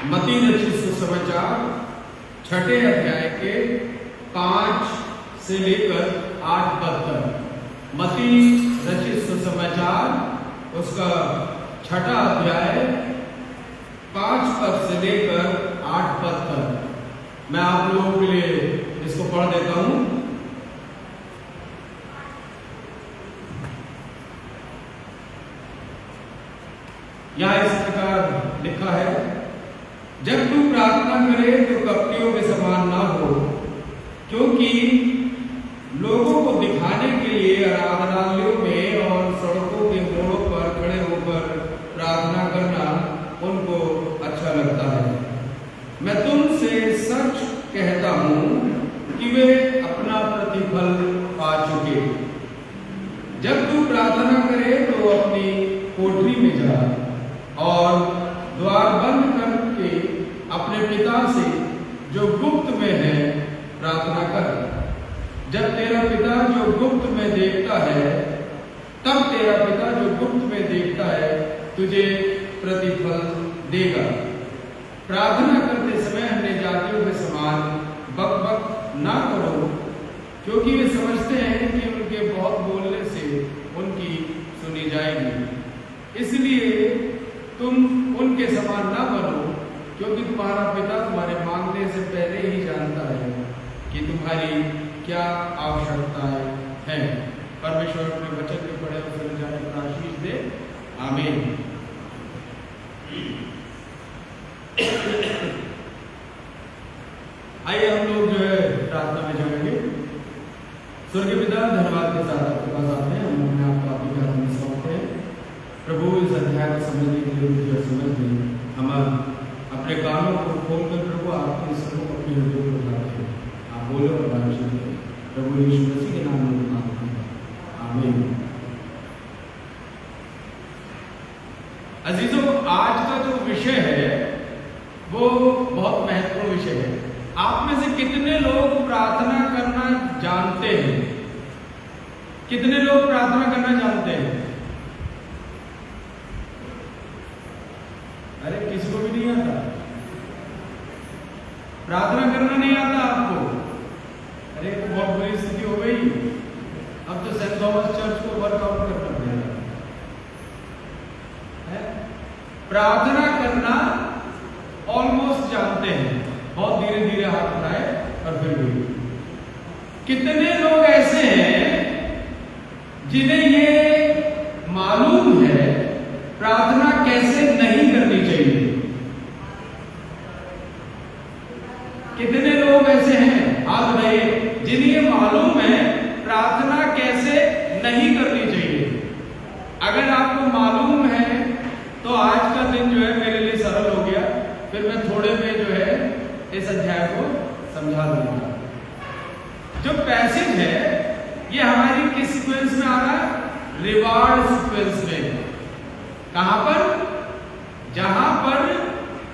मत्ती रचित सुसमाचार 6 अध्याय के 5 से लेकर 8 पद तक। मत्ती रचित सुसमाचार उसका 6 अध्याय 5 पद से लेकर 8 पद तक मैं आप लोगों के लिए इसको पढ़ देता हूं। यहां इस प्रकार लिखा है, जब तू प्रार्थना करे तो कपटियों के समान ना हो, क्योंकि लोगों को दिखाने के लिए आराधनालयों में और सड़कों के मोड़ों पर खड़े होकर प्रार्थना करना उनको अच्छा लगता है। मैं तुमसे सच कहता हूं कि वे अपना प्रतिफल पा चुके। जब तू प्रार्थना करे तो अपनी कोठरी में जा और द्वार बंद करके अपने पिता से जो गुप्त में है प्रार्थना कर। जब तेरा पिता जो गुप्त में देखता है, तब तेरा पिता जो गुप्त में देखता है तुझे प्रतिफल देगा। प्रार्थना करते समय अन्य जातियों के समान बक बक ना करो, क्योंकि वे समझते हैं कि उनके बहुत बोलने से उनकी सुनी जाएगी। इसलिए तुम उनके समान ना बनो, क्योंकि तुम्हारा पिता तुम्हारे मांगने से पहले ही जानता है कि तुम्हारी क्या आवश्यकताएं हैं। परमेश्वर अपने वचन के पढ़े और समझाने पर आशीष दे। आमीन। आइए हम लोग जो है प्रार्थना में जाएंगे। स्वर्गीय पिता, धन्यवाद के साथ आपके पास आते हैं, हम अपने आप को आपके हाथ में सौंपते हैं। प्रभु, इस अध्याय को समझने के लिए मुझे समझ दें। हम अपने कानों को खोलकर प्रभु आपके सबको अपने हृदय को लगाते हैं। आप बोलो और आशीष दें। प्रभु यीशु मसीह के नाम में मांगते हैं, आमीन। अजीजों, आज का जो विषय है वो बहुत महत्वपूर्ण विषय है। आप में से कितने लोग प्रार्थना करना जानते हैं? कितने लोग प्रार्थना करना जानते हैं? अरे किसी को भी नहीं आता? प्रार्थना करना नहीं आता आपको? अरे तो बहुत बुरी स्थिति हो गई। अब तो सेंट थॉमस चर्च को वर्कआउट करना पड़ेगा। प्रार्थना करना ऑलमोस्ट जानते हैं, बहुत धीरे धीरे हाथ उठाए। और फिर भी कितने लोग ऐसे हैं जिन्हें ये मालूम है प्रार्थना कैसे नहीं करनी चाहिए? कितने लोग ऐसे हैं, हाथ उठाइए, जिन्हें मालूम है प्रार्थना कैसे नहीं करनी चाहिए? अगर आपको मालूम है तो आज का दिन जो है मेरे लिए सरल हो गया। फिर मैं थोड़े में जो है इस अध्याय को समझा दूंगा। जो पैसेज है ये हमारी किस सीक्वेंस में आ रहा है? रिवार्ड सीक्वेंस में। कहां पर? जहां पर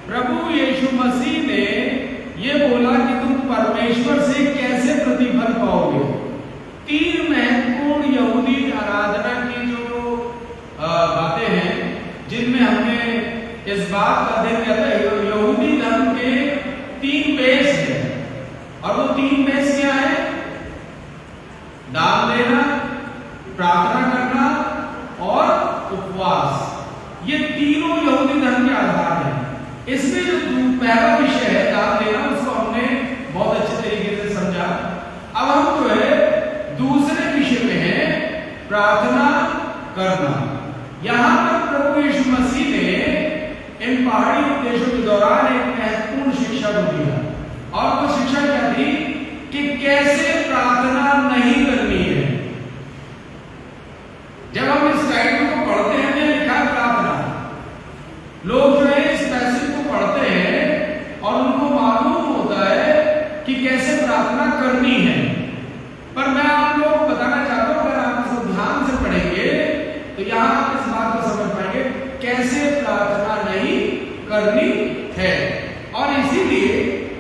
प्रभु यीशु मसीह ने ये बोला कि तुम परमेश्वर से कैसे प्रतिफल पाओगे। 3 महत्वपूर्ण यहूदी आराधना की जो बातें हैं, जिनमें हमने इस बात का अध्ययन किया था। यहूदी धर्म के 3 बेस है, और वो 3 बेस क्या है? दान देना, प्रार्थना करना और उपवास। ये तीनों यहूदी धर्म के आधार हैं। इसमें जो पहला विषय है दान देना, उसको हमने बहुत अच्छे तरीके से समझा। अब हम जो है दूसरे विषय में है प्रार्थना करना। यहां पर प्रभु यीशु मसीह ने इन पहाड़ी उपदेशों के दौरान एक महत्वपूर्ण शिक्षा को दिया। और वो शिक्षा क्या थी? कि कैसे प्रार्थना नहीं करनी है। जब हम इस टाइटल को पढ़ते हैं, लिखा है प्रार्थना, लोग जो है इस पैसेज को पढ़ते हैं और उनको मालूम होता है कि कैसे प्रार्थना करनी है। पर मैं आप लोगों को बताना चाहता हूं, अगर आप इसको ध्यान से पढ़ेंगे तो यहां आप इस बात को समझ पाएंगे कैसे प्रार्थना नहीं करनी है। और इसीलिए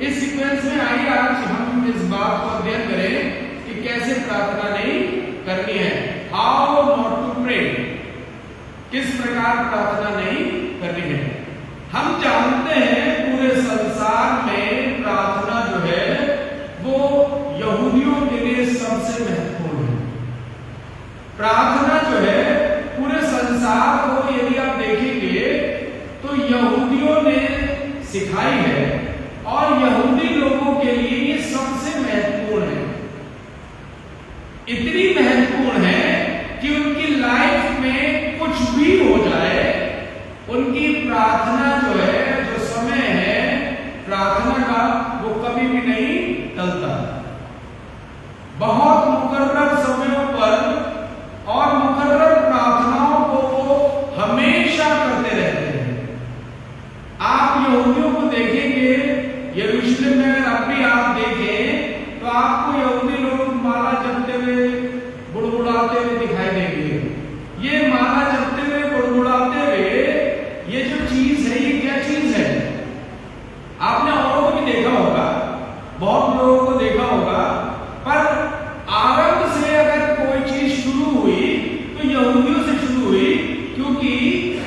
इस सीक्वेंस में आइए आज हम इस बात को अध्ययन करें कि कैसे प्रार्थना नहीं करनी है। हाउ नॉट टू प्रे, किस प्रकार प्रार्थना नहीं करनी है। हम जानते हैं पूरे सिखाई है और यहूदी लोगों के लिए ये सबसे महत्वपूर्ण है। इतनी महत्वपूर्ण है कि उनकी लाइफ में कुछ भी हो जाए, उनकी प्रार्थना जो है, जो समय है प्रार्थना का, वो कभी भी नहीं टलता। बहुत मुकर्रर समयों पर और मुकर्रर प्रार्थनाओं को वो हमेशा करते रहते हैं। आप यहूदियों को देखेंगे, यरूशलेम में अगर अब भी आप देखें तो आपको यहूदी लोग माला जपते हुए, बुड़बुड़ाते हुए दिखाई देंगे। ये माला जपते हुए, बुड़बुड़ाते हुए, ये जो चीज है, ये क्या चीज है? आपने औरों को भी देखा होगा, बहुत लोगों को देखा होगा, पर आरंभ से अगर कोई चीज शुरू हुई तो यहूदियों से शुरू हुई, क्योंकि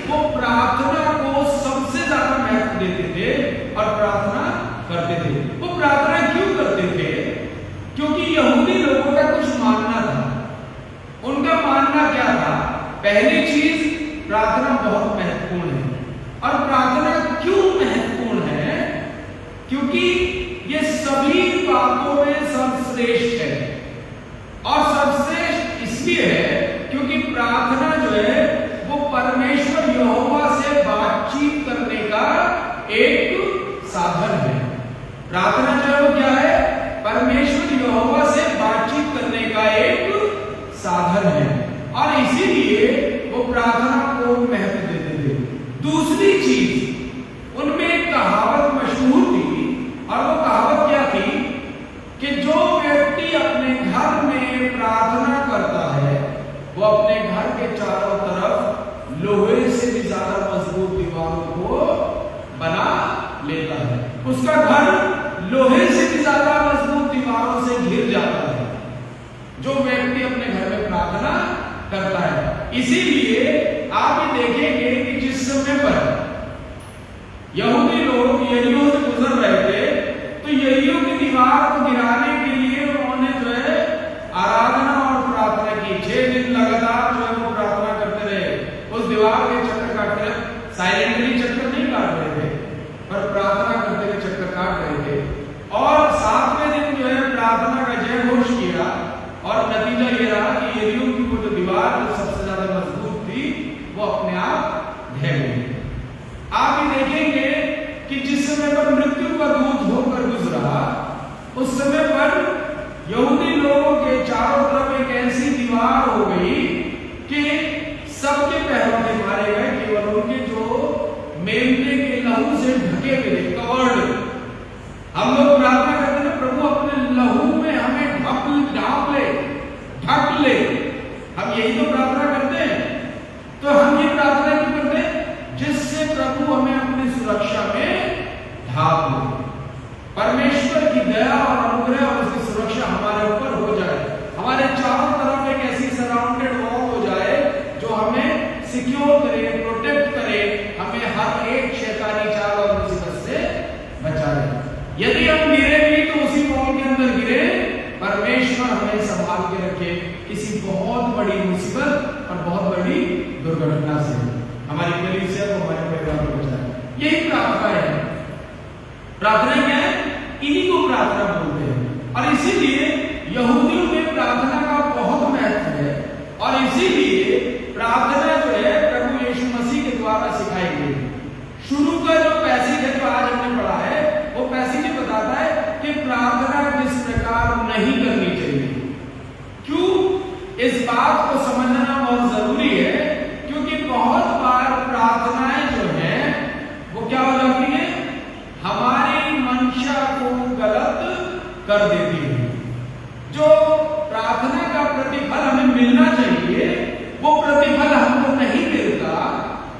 वो प्रार्थना को सबसे ज्यादा महत्व देते थे और प्रार्थना करते थे। वो प्रार्थना क्यों करते थे? क्योंकि यहूदी लोगों का कुछ मानना था। उनका मानना क्या था? पहली चीज, प्रार्थना बहुत महत्वपूर्ण है। और प्रार्थना क्यों महत्वपूर्ण है? क्योंकि ये सभी बातों में सर्वश्रेष्ठ है। और सर्वश्रेष्ठ इसलिए है क्योंकि प्रार्थना जो है वो परमेश्वर यहोवा से बातचीत करने का एक साधन है। प्रार्थना जो है वो क्या है? परमेश्वर यहोवा से बातचीत करने का एक साधन है, और इसीलिए वो प्रार्थना को महत्व देते थे। दूसरी चीज, उनमें एक कहावत मशहूर थी, और वो कहावत क्या थी कि जो व्यक्ति अपने घर में प्रार्थना करता है वो अपने घर के चारों तरफ लोहे से भी ज्यादा मजबूत दीवारों को बना लेता है। उसका घर लोहे से भी ज्यादा मजबूत दीवारों से घिर जाता है, जो व्यक्ति अपने घर में प्रार्थना करता है। इसीलिए आप ये देखेंगे कि जिस समय पर यहूदी लोग यरीहो से गुजर रहे थे, तो यरीहो की दीवार को गिराने के लिए उन्होंने जो है आराधना और प्रार्थना की। 6 दिन लगातार जो है वो प्रार्थना करते रहे, उस दीवार के चक्कर काटते रहे। साइलेंटली चक्कर नहीं काट रहे थे, पर प्रार्थना करते हुए चक्कर काट रहे थे। और 7वें दिन जो है प्रार्थना का जय घोष किया, और नतीजा ये रहा कि यरीहो की वो जो दीवार जो सबसे ज्यादा मजबूत थी वो अपने आप ढह गई। आप ये देखेंगे कि जिस समय पर मृत्यु का दूत होकर गुजरा, उस समय पर यहूदी लोगों के चारों तरफ एक ऐसी दीवार हो गई कि सबके पैरों में मारे गए, केवल उनके जो मेमने के लहू से ढके हुए, कवर्ड। हम लोग प्रार्थना करते हैं, प्रभु अपने लहू में हमें ढक ले। हम यही तो प्रार्थना करते हैं। तो हम ये प्रार्थना क्यों करते हैं? जिससे प्रभु हमें अपनी सुरक्षा में ढाक ले। परमेश्वर की दया और अनुग्रह और उसकी सुरक्षा हमारे ऊपर हो जाए, हमारे चारों तरफ एक ऐसी सराउंडेड वॉल हो जाए जो हमें सिक्योर करे, प्रोटेक्ट करे, हमें हर एक शैतानी चाल और मुसीबत से बचाए। यदि हम गिरे भी तो उसी वॉल के अंदर गिरे, परमेश्वर हमें संभाल के रखे किसी बहुत बड़ी मुसीबत और बहुत बड़ी दुर्घटना से, हमारी कलीसिया को, हमारे परिवार को बचाए। यही प्रार्थना है। प्रार्थना क्या है? इन्हीं को प्रार्थना बोलते हैं। और इसीलिए यहूदियों में प्रार्थना का बहुत महत्व है, और इसीलिए प्रार्थना जो है प्रभु यीशु मसीह के द्वारा सिखाई गई। शुरू का जो पैसेज है जो आज हमने पढ़ा है, वो पैसेज बताता है कि प्रार्थना किस प्रकार नहीं करनी चाहिए। क्यों? इस बात को समझना बहुत जरूरी है, क्योंकि बहुत बार प्रार्थनाएं जो है वो क्या हो जाती है? हमारी मंशा को गलत कर देती है। जो प्रार्थना का प्रतिफल हमें मिलना चाहिए, वो प्रतिफल हमको नहीं मिलता,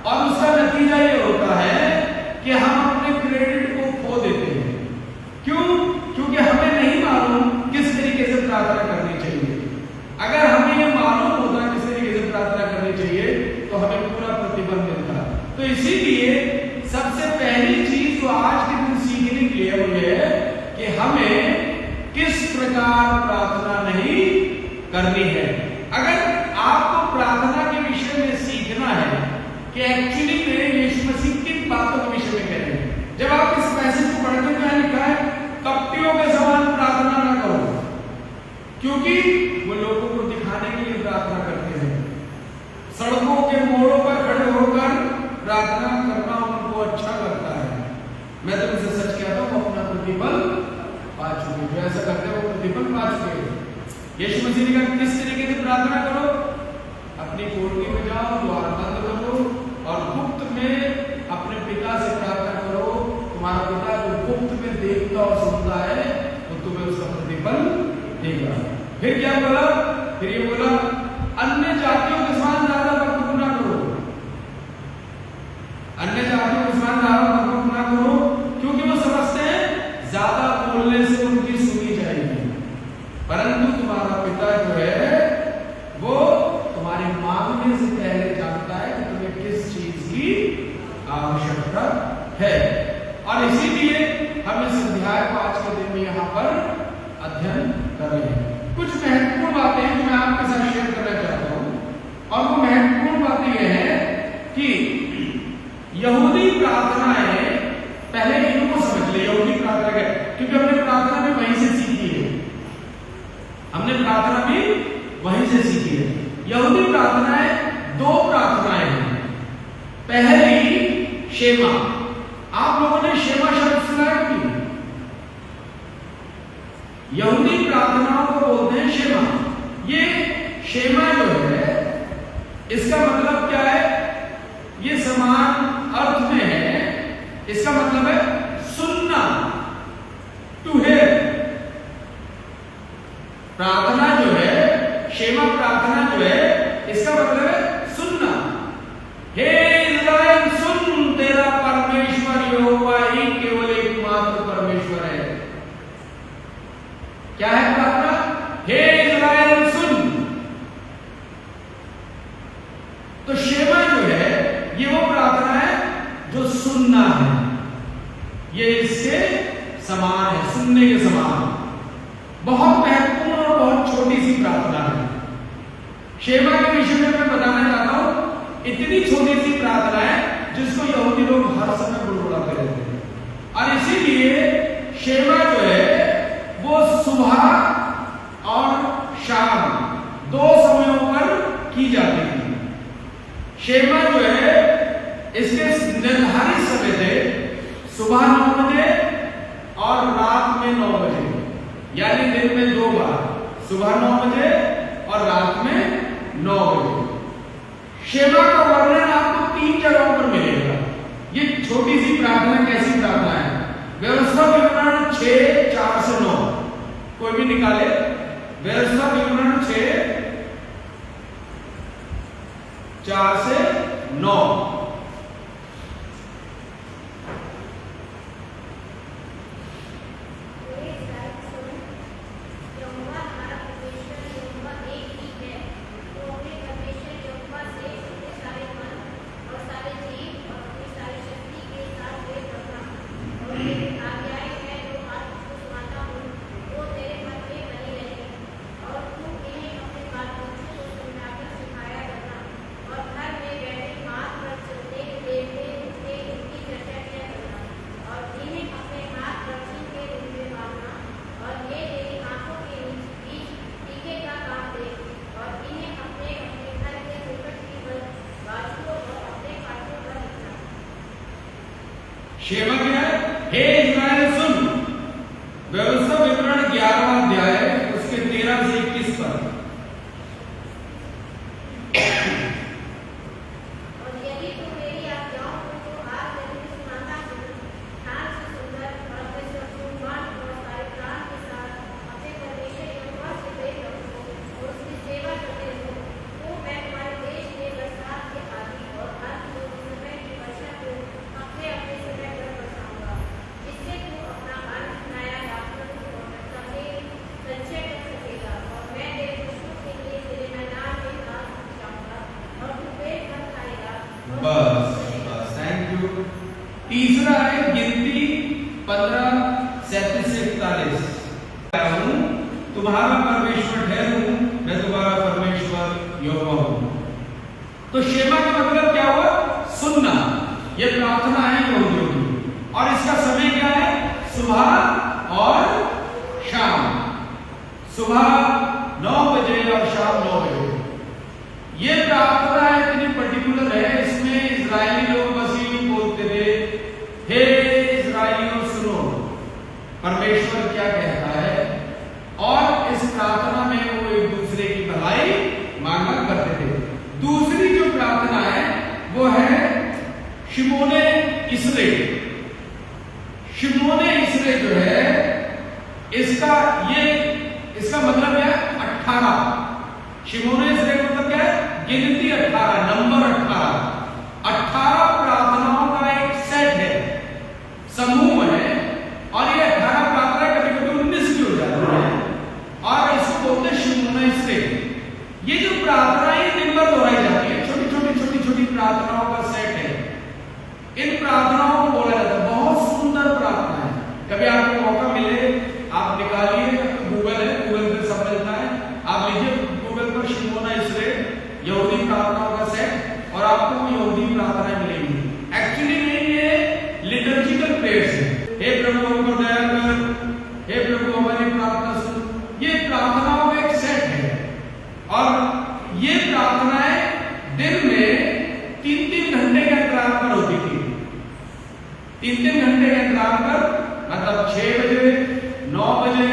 और उसका नतीजा ये होता है कि हम अपने क्रेडिट को खो देते हैं। क्यों? क्योंकि हमें नहीं मालूम किस तरीके से प्रार्थना करनी चाहिए। अगर हमें ये मालूम होता किस तरीके से प्रार्थना करनी चाहिए तो हमें पूरा प्रतिफल मिलता। तो इसीलिए सबसे पहली चीज जो आज के दिन सीखने के लिए हुई है कि हमें किस प्रकार प्रार्थना नहीं करनी है। अगर आपको प्रार्थना के विषय में सीखना है कि एक्चुअली में यीशु मसीह किन बातों के विषय में कह रहे हैं, जब आप क्योंकि वो लोगों को दिखाने के लिए प्रार्थना करते हैं। सड़कों के मोड़ों पर खड़े होकर प्रार्थना करना उनको अच्छा लगता है। मैं तुमसे सच कहता हूं, अपना प्रतिफल पा चुके। जो ऐसा करते हैं वो प्रतिफल पा चुके। यीशु मसीह ने कहा किस तरीके से प्रार्थना करो, अपनी कोठरी में जाओ, द्वार बंद करो और गुप्त में अपने पिता से प्रार्थना करो। तुम्हारा पिता जो गुप्त में देखता और सुनता है वो तुम्हें उसका प्रतिफल देगा। फिर क्या बोला? फिर ये बोला अन्य जातियों के समान ज्यादा बकबक ना करो। अन्य जातियों के समान ज्यादा बकबक ना करो, क्योंकि वो समझते हैं ज्यादा बोलने से उनकी सुनी जाएगी। परंतु तुम्हारा पिता जो है वो तुम्हारे मांगने से पहले जानता है कि तुम्हें किस चीज की आवश्यकता है। और इसीलिए हम इस अध्याय को आज के दिन में यहाँ पर अध्ययन कर रहे हैं। कुछ महत्वपूर्ण बातें हैं जो मैं आपके साथ शेयर करना चाहता हूं, और वो महत्वपूर्ण बातें यह है कि यहूदी प्रार्थनाएं, पहले इनको समझ ले यहूदी प्रार्थना क्या, क्योंकि हमने प्रार्थना भी वहीं से सीखी है। हमने प्रार्थना भी वहीं से सीखी है। यहूदी प्रार्थनाएं दो प्रार्थनाएं हैं। पहली शेमा, आप लोगों ने शेमा शब्द सुना है कि यहूदी प्रार्थनाओं को बोलते हैं शेमा। ये शेमा जो है इसका मतलब क्या है? ये समान अर्थ में है। इसका मतलब है सुनना, टू हियर। प्रार्थना जो है, शेमा प्रार्थना जो है, इसका मतलब है सुनना। हे इस्राएल सुन, तेरा परमेश्वर यहोवा ही केवल एकमात्र परमेश्वर है। क्या है प्रार्थना? हे इस्राएल सुन। तो शेमा जो है ये वो प्रार्थना है जो सुनना है। ये इसके समान है, सुनने के समान। बहुत महत्वपूर्ण और बहुत छोटी सी प्रार्थना है। शेमा के विषय में मैं बताना चाहता हूं, इतनी छोटी सी प्रार्थना है जिसको यहूदी लोग हर समय बुड़बुड़ाते रहते हैं। और इसीलिए शेमा जो है वो सुबह और शाम दो समयों पर की जाती थी। शेमा जो है इसके निर्धारित समय थे, सुबह 9 बजे और रात में 9 बजे, यानी दिन में 2 बार, सुबह 9 बजे और रात में 9 बजे। शेमा का वर्णन आपको 3 जगहों पर मिलेगा। ये छोटी सी प्रार्थना कैसी प्रार्थना है? व्यवस्था विवरण 6:4 से 9, कोई भी निकाले। व्यवस्था विवरण 6:4 से 9। शेमा क्या है? हे इस्राएल सुन। व्यवस्था विवरण 11वां अध्याय उसके 13 से 21 पर। तीसरा है गिनती 15:37 से 41। तुम्हारा परमेश्वर ठहरूं, मैं तुम्हारा परमेश्वर यहोवा हूं। तो शेमा का मतलब क्या हुआ? सुनना। ये प्रार्थना है यहूदियों की, और इसका समय क्या है? सुबह और शाम। सुबह 9 बजे और शाम 9 बजे। ये प्रार्थना इतनी पर्टिकुलर है, इसमें इजरायली लोग बस यूं बोलते थे, हे इजराइलियों सुनो परमेश्वर क्या कहता है, और इस प्रार्थना में वो एक दूसरे की भलाई मांगा करते थे। दूसरी जो प्रार्थना है वो है शिमोने इसरे। शिमोने इसरे जो है इसका मतलब है 18। शिमोने इसरे मतलब क्या है? गिनती 18, नंबर 18 प्रार्थनाओं का एक सेट है, समूह है, और ये 18 प्रार्थना कभी कभी 19 की हो जाती है, और इसको बोलते हैं शिमोने इसरे। ये जो प्रार्थनाएं दिन भर दोहराई जाती है, छोटी छोटी प्रार्थनाओं का सेट है। इन प्रार्थनाओं को बोला जाता है, बहुत सुंदर प्रार्थना है। कभी आपको मौका मिले आप निकालिए, गूगल है, गूगल पे सब मिलता है, आप लीजिए गूगल पर शिमोना इसरे यहूदी प्रार्थनाओं का सेट, और आपको यहूदी प्रार्थनाएं मिलेंगी। एक्चुअली में ये लिटर्जिकल प्रेयर्स है। हे प्रभु हम पर दया कर, हे प्रभु हमारी प्रार्थना सुन। ये प्रार्थनाओं का एक सेट है, और ये प्रार्थनाएं दिन में 3-3 घंटे के अंतराल पर होती थी। 3-3 घंटे के अंतराल पर, मतलब 6 बजे, 9 बजे,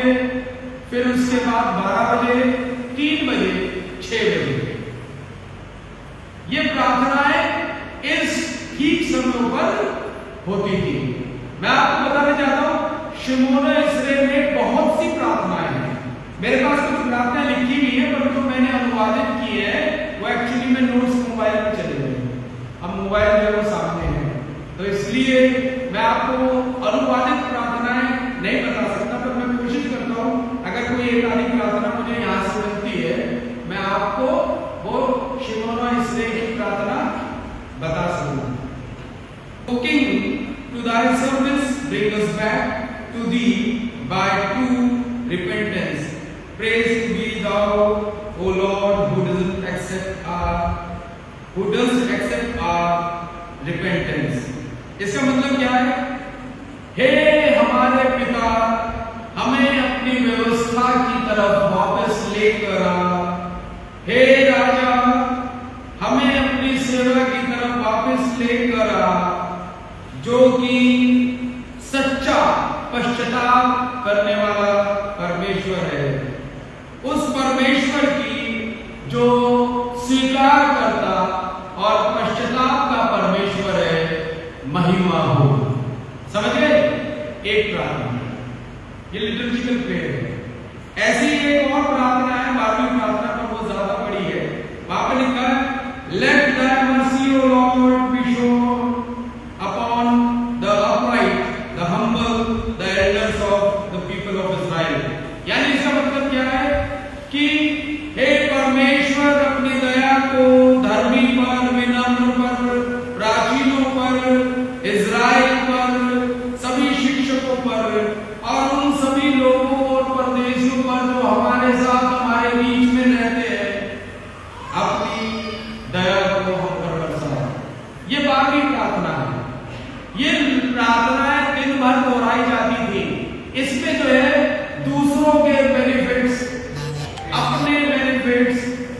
फिर उसके बाद 12 बजे, 3 बजे, 6 बजे। ये प्रार्थनाएं इस ठीक समय पर होती थी। मैं आपको बताने चाहता हूं, शिमोना इसरे में बहुत सी प्रार्थनाएं हैं। मेरे पास कुछ प्रार्थनाएं लिखी हुई है, पर जो मैंने अनुवादित की है वो एक्चुअली में नोट्स मोबाइल में चले गए। अब मोबाइल जो है वो सामने है, तो इसलिए मैं आपको अनुवादित प्रार्थनाएं नहीं बता सकता, पर मैं कोशिश करता हूं अगर कोई एक आधी प्रार्थना मुझे यहां से मिलती है, मैं आपको वो शिमोना इसरे की प्रार्थना बता सकूं। Looking to thy service, bring us back to thee by true repentance. Praise be thou, O Lord, who does accept our repentance. इसका मतलब क्या है? हे हमारे पिता, हमें अपनी व्यवस्था की तरफ वापस लेकर आ। हे राजा, हमें अपनी सेवा की तरफ वापस लेकर आ, जो कि सच्चा पश्चाताप करने वाला परमेश्वर है। उस परमेश्वर की जो स्वीकार करता और पश्चाताप का परमेश्वर है, महिमा हो। समझ गए? एक प्रार्थना, ये लिटर्जिकल प्रेयर है। ऐसी एक और प्रार्थना है, 12वीं प्रार्थना पर वो ज्यादा बड़ी है। वहां पर लिखा है, late thy mercy O Lord be shown upon the upright, the humble, the elders of the people of Israel. यानी इसका मतलब क्या है कि हे परमेश्वर, अपनी दया को धर्मी पर, विनम्र पर, प्राचीनों पर, इजराइल पर, सभी शिक्षकों पर, और उन सभी लोगों और परदेशियों पर जो हमारे साथ हमारे बीच में रहते हैं, अपनी दया को हम पर बरसा। ये 12वीं प्रार्थना है। ये प्रार्थनाएं दिन भर दोहराई जाती थी। इसमें जो है दूसरों के बेनिफिट्स, अपने बेनिफिट्स,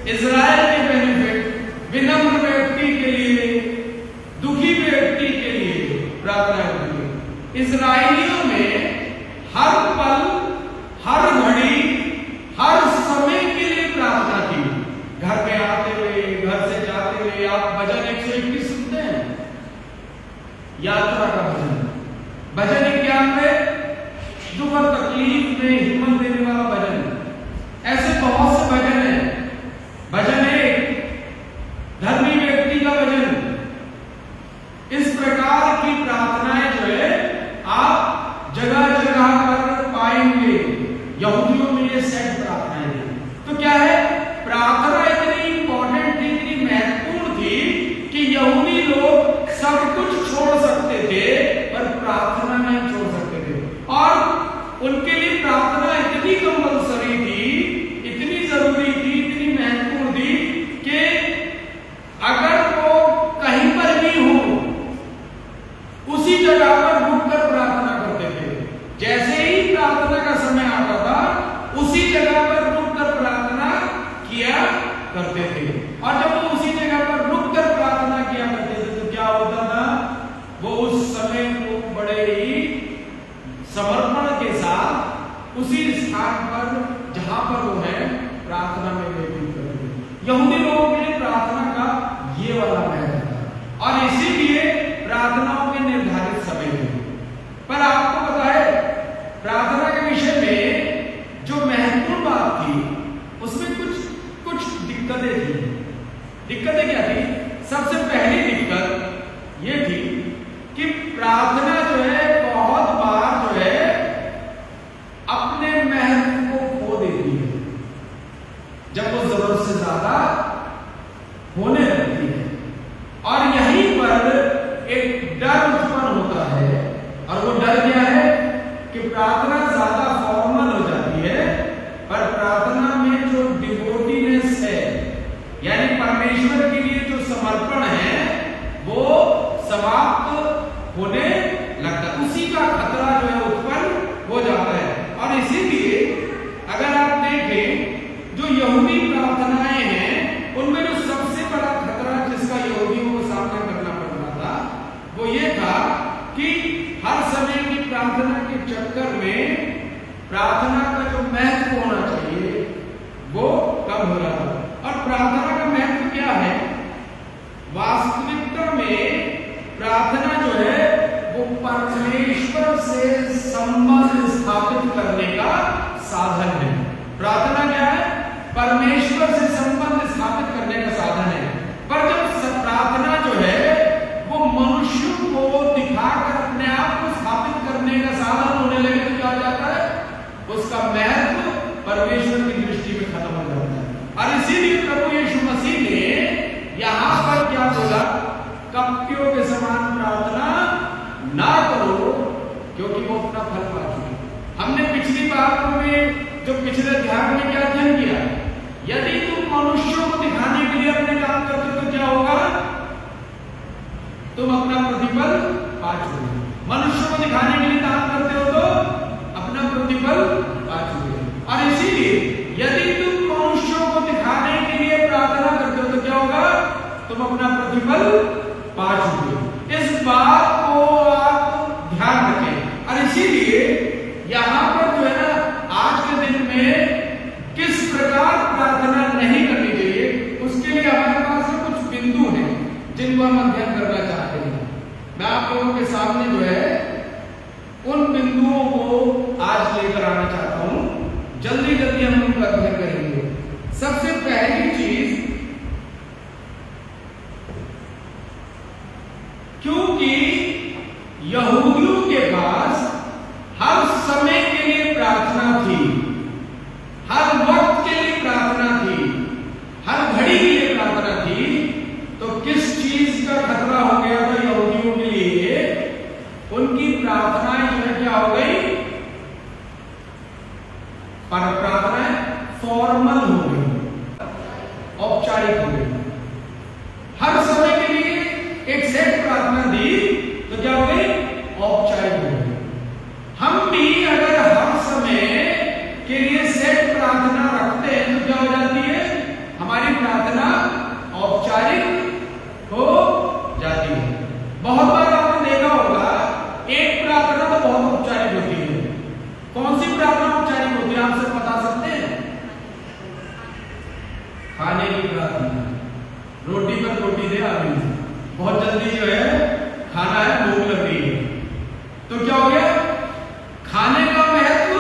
इजराइल के बेनिफिट, विनम्र व्यक्ति के लिए, दुखी व्यक्ति के लिए प्रार्थना होती है। इजराइलियों में हर पल, हर घड़ी, हर समय के लिए प्रार्थना थी। घर में आते हुए, घर से जाते हुए आप भजन 121 सुनते हैं, यात्रा का भजन, भजन 91 दुख और तकलीफ में हिम्मत देने वाला भजन। ऐसे बहुत से भजन हैं। भजन 1 धर्मी व्यक्ति का भजन। इस प्रकार की प्रार्थनाएं जो है आप जगह जगह पर पाएंगे। यहूदियों में ये सेट प्रार्थनाएं हैं। तो क्या है, प्रार्थना इतनी इंपॉर्टेंट थी, इतनी महत्वपूर्ण थी कि यहूदी लोग सब कुछ छोड़ सकते थे, पर प्रार्थना नहीं छोड़ सकते थे। और उनके लिए प्रार्थना इतनी कंपल्सरी थी, इतनी जरूरी थी, इतनी महत्वपूर्ण थी कि अगर वो कहीं पर भी हो, उसी जगह पर रुककर प्रार्थना करते थे। जैसे ही प्रार्थना का समय आता था, उसी जगह पर रुककर प्रार्थना बड़े ही समर्पण के साथ उसी स्थान पर जहां पर वो है प्रार्थना में व्यतीत करते हैं। यहूदी लोगों के लिए प्रार्थना का ये वाला महत्व था और इसीलिए प्रार्थनाओं के निर्धारित समय थे। पर आपको पता है प्रार्थना के विषय में जो महत्वपूर्ण बात थी उसमें कुछ दिक्कतें थी। दिक्कतें क्या थी? सबसे पहली दिक्कत ये थी कि प्रार्थना जो है बहुत बार जो है अपने महत्व को खो देती है जब वो जरूरत से ज्यादा होने लगती है, और यहीं पर एक डर उत्पन्न होता है। और वो डर क्या है कि प्रार्थना ज्यादा फॉर्मल हो जाती है, पर प्रार्थना में जो डिवोटीनेस है यानी परमेश्वर के लिए जो समर्पण है वो समाप्त होने लगता है। उसी का खतरा जो है उत्पन्न हो जाता है। और इसीलिए अगर आप देखें जो यहूदी प्रार्थनाएं हैं उनमें जो सबसे बड़ा खतरा जिसका यहूदियों को सामना करना पड़ रहा था वो ये था कि हर समय की प्रार्थना के चक्कर में प्रार्थना का जो महत्व होना चाहिए वो कम हो रहा था। और प्रार्थना का महत्व क्या है? वास्तविकता में प्रार्थना जो है वो परमेश्वर से संबंध स्थापित करने का साधन है। प्रार्थना क्या है? परमेश्वर से संबंध स्थापित करने का साधन है। पर जब प्रार्थना जो है वो मनुष्य को दिखाकर अपने आप को स्थापित करने का साधन होने लगे तो क्या हो जाता है? उसका महत्व परमेश्वर की दृष्टि में खत्म हो जाता है। और इसीलिए प्रभु यीशु मसीह ने यहां पर क्या बोला? कपटियों के समान प्रार्थना ना करो क्योंकि वो अपना फल पा चुके। हमने पिछली बात में जो पिछले अध्याय में क्या अध्ययन किया? यदि तुम मनुष्यों को दिखाने के लिए अपने काम करते हो तो क्या होगा? तुम अपना प्रतिफल पा चुके। मनुष्यों को दिखाने के लिए काम करते हो तो अपना प्रतिफल पा चुके। और इसीलिए यदि तुम मनुष्यों को दिखाने के लिए प्रार्थना करते हो तो क्या होगा? तुम अपना प्रतिफल पा चुके। इस बात को आप ध्यान रखें। और इसीलिए यहां पर जो है ना आज के दिन में किस प्रकार प्रार्थना नहीं करनी चाहिए उसके लिए हमारे पास कुछ बिंदु हैं जिनको हम अध्ययन करना चाहते हैं। मैं आप लोगों के सामने जो है उन बिंदुओं को आज लेकर आना चाहता हूं। जल्दी जल्दी हम उनका अध्ययन करेंगे। सबसे पहली चीज, क्योंकि यहूदियों के पास हर समय के लिए प्रार्थना थी, हर वक्त के लिए प्रार्थना थी, हर घड़ी के लिए प्रार्थना थी, तो किस चीज का खतरा हो गया था यहूदियों के लिए? उनकी प्रार्थनाएं जो है क्या हो गई? पर प्रार्थनाएं फॉर्मल हो गई, औपचारिक हो गई। हर समय के लिए एक सेट प्रार्थना दी तो क्या हो गई? औपचारिक हो गई। हम भी अगर हर समय के लिए सेट प्रार्थना रखते हैं तो क्या हो जाती है? हमारी प्रार्थना औपचारिक हो जाती है। बहुत बार आपने देखा होगा एक प्रार्थना तो बहुत औपचारिक होती है। कौन सी प्रार्थना औपचारिक होती है? आप सब बता सकते हैं? खाने की प्रार्थना, रोटी पर रोटी दे आदमी, बहुत जल्दी जो है खाना है, भूख लग रही है, तो क्या हो गया? खाने का महत्व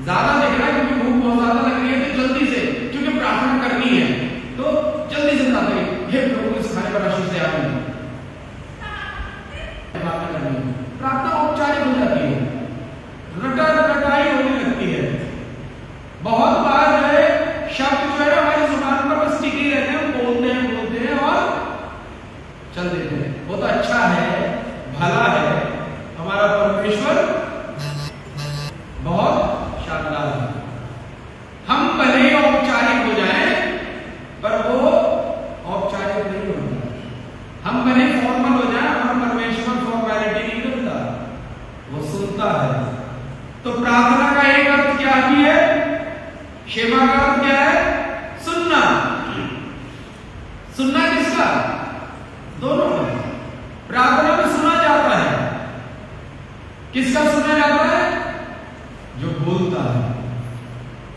ज्यादा दिख रहा है क्योंकि भूख बहुत ज्यादा लग रही है, तो जल्दी से क्योंकि प्रार्थना करनी है तो जल्दी से प्रार्थना करें, हे प्रभु इस खाने पर आशीष दे आमीन। प्रार्थना करनी है, प्रार्थना औपचारिक हो जाती है, रटाई होने लगती है। बहुत बार जो है शब्द जो है हमारी जुबान पर बस टिके रहते हैं, बोलते हैं और चल देते हैं। वो तो अच्छा है, भला है, हमारा परमेश्वर बहुत शानदार है। हम भले ही औपचारिक हो जाएं पर वो औपचारिक नहीं होता। हम भले फॉर्मल हो जाएं पर परमेश्वर फॉर्मेलिटी नहीं करता, वो सुनता है। तो प्रार्थना का एक अर्थ क्या भी है? क्षमा का अर्थ क्या है? सुनना। सुनना किसका? दोनों में। प्रार्थना में सुना जाता है किसका सुना जाता है? जो बोलता है।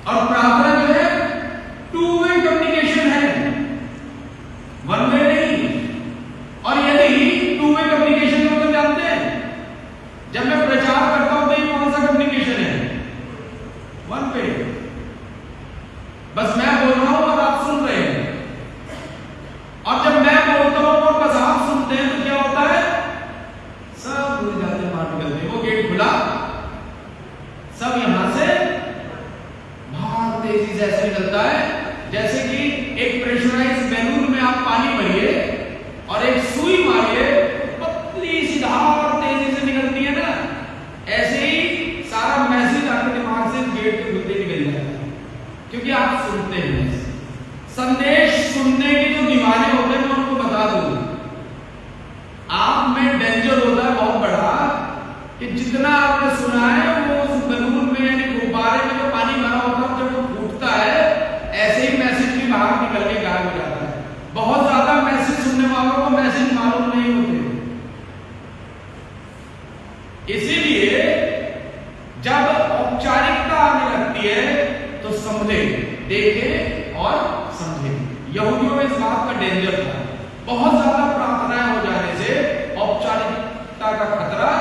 और प्रार्थना जो है टू वे कम्युनिकेशन है, वन वे नहीं। और यदि टू वे कम्युनिकेशन को तो जानते हैं, जब मैं प्रचार करता हूं तो ये कौन सा कम्युनिकेशन है? One way. बस मैं बोल रहा हूं और आप सुन रहे हैं। और जब मैं बोलता हूं और बस आप सुनते हैं तो क्या होता है? सब भूल जाते हैं, बाहर निकलते हैं। वो गेट खुला, सब यहां से बाहर तेजी से ऐसे निकलता है जैसे कि एक प्रेशराइज बैलून में आप पानी भरिए और एक सुई मारिए, पतली सी धार तेजी से निकलती है ना, ऐसे ही सारा मैसेज आपके दिमाग से गेट के खुलते निकल जाता है, क्योंकि आप सुनते हैं। संदेश सुनने के जो दीवाने होते हैं, मैं उनको बता दूं, आप में डेंजर होता है बहुत बड़ा, कि जितना आपने सुना है वो उस बैलून में यानी गुब्बारे में जो पानी भरा होता है, जब वो फूटता है ऐसे ही मैसेज भी बाहर निकल के गायब हो जाता है। बहुत ज्यादा मैसेज सुनने वालों को मैसेज मालूम नहीं होते। इसीलिए जब औपचारिकता आने लगती है तो समझे, देखे और समझे। यहूदियों में इस बात का डेंजर था। बहुत ज्यादा प्रार्थनाएं हो जाने से औपचारिकता का खतरा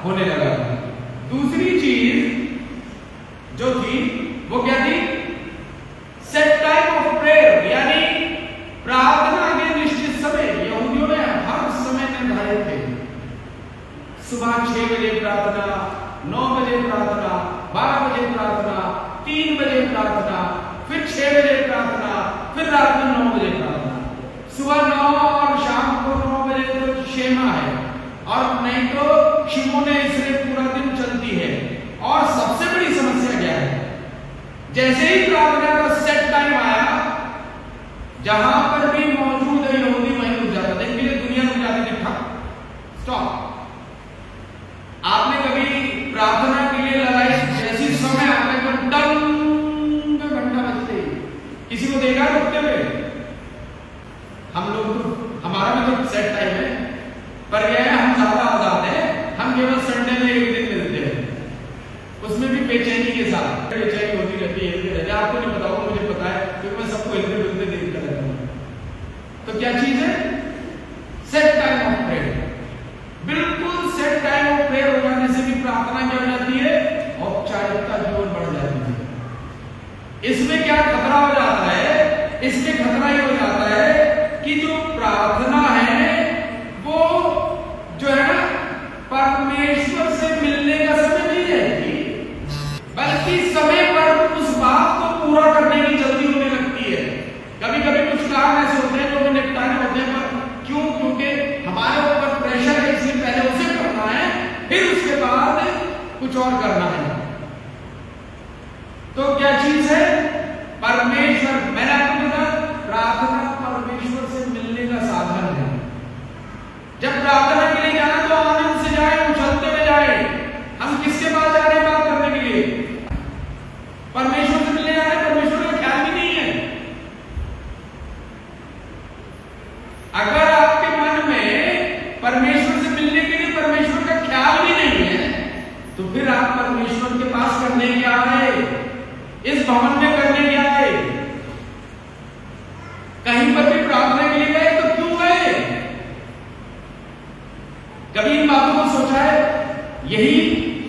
होने लगा। दूसरी चीज जो थी वो क्या थी? सेट टाइम ऑफ प्रेयर, यानी प्रार्थना के निश्चित समय। यहूदियों में हर समय निर्धारित थे। सुबह 6 बजे प्रार्थना, 9 बजे प्रार्थना, 12 बजे प्रार्थना, 3 बजे प्रार्थना, फिर 6 बजे प्रार्थना, फिर रात में 9 बजे प्रार्थना। सुबह 9 और शाम को 9 बजे तो शेमा है, और नहीं तो शिमोने इसलिए पूरा दिन चलती है। और सबसे बड़ी समस्या क्या है? जैसे ही प्रार्थना का सेट टाइम आया, जहां पर भी मौजूद है यहूदी वहीं रुक जाता था। इनके लिए दुनिया रुक जाती थी, स्टॉप। आपने कभी प्रार्थना के लिए लगाई जैसी समय आता है डंग का घंटा बजते ही किसी को देखा रुकते हुए? हम लोग तो, हमारा भी तो सेट टाइम है, पर यह है हम ज्यादा आजाद हैं। हम केवल संडे में एक दिन मिलते हैं, उसमें भी बेचैनी के साथ। बेचैनी होती रहती है, आपको नहीं पता होगा, मुझे पता है, क्योंकि मैं सबको हिलते मिलते देखता रहता हूं। तो क्या चीज है? Set time of prayer. बिल्कुल सेट टाइम ऑफ प्रेयर हो जाने से भी प्रार्थना क्या हो जाती है? औपचारिकता जीवन बढ़ जाती है। इसमें क्या खतरा हो जाता है? इसमें खतरा ये हो जाता है कि जो प्रार्थना है वो जो है ना, परमेश्वर से मिलने का समय नहीं रहती, बल्कि समय पर उस बात को पूरा करने की जल्दी होने लगती है। कभी कभी कुछ काम ऐसे होते हैं जो हमें निपटाने होते हैं, पर क्यों? क्योंकि हमारे ऊपर प्रेशर है, इसलिए पहले उसे करना है, फिर उसके बाद कुछ और करना है। तो क्या चीज है? परमेश्वर। मैंने आपको बताया, प्रार्थना परमेश्वर से मिलने का साधन है। जब प्रार्थना के लिए जाना तो आनंद से जाए, उछलते हुए जाए। हम किसके पास जा रहे हैं बात करने के लिए? परमेश्वर से मिलने जा रहे हैं। परमेश्वर का ख्याल भी नहीं है। अगर आपके मन में परमेश्वर से मिलने के लिए परमेश्वर का ख्याल भी नहीं है, तो फिर आप परमेश्वर के पास करने क्या आए? इस भवन में करने क्या आए? कहीं पर भी प्रार्थना के लिए गए तो क्यों गए? कभी इन बातों को सोचा है? यही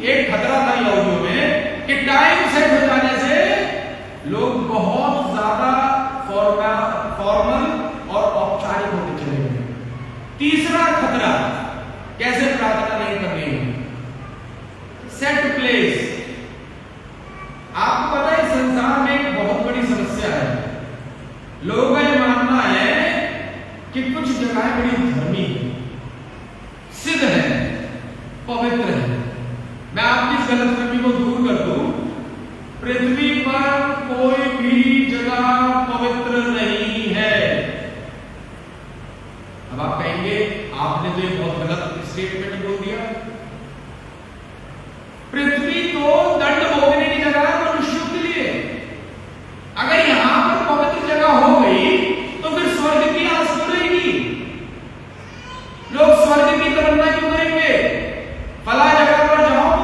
एक खतरा था यहूदियों में कि टाइम सेट हो जाने से लोग बहुत ज्यादा फॉर्मल और औपचारिक होते चले गए। तीसरा खतरा, कैसे प्रार्थना नहीं करनी है? Set place. आपको पता है संसार में एक बहुत बड़ी समस्या है। लोगों का यह मानना है कि कुछ जगहें बड़ी धर्मी है, सिद्ध है, पवित्र है। मैं आपकी गलतफहमी को दूर कर दूं, पृथ्वी पर कोई भी जगह पवित्र नहीं है। अब आप कहेंगे आपने तो ये बहुत गलत स्टेटमेंट बोल दिया। पृथ्वी तो दंड भोगने की जगह है मनुष्यों के लिए। अगर यहां पर पवित्र जगह हो गई तो फिर स्वर्ग की आस क्यों रहेगी? लोग स्वर्ग की तमन्ना क्यों करेंगे? फला जगह पर जाओ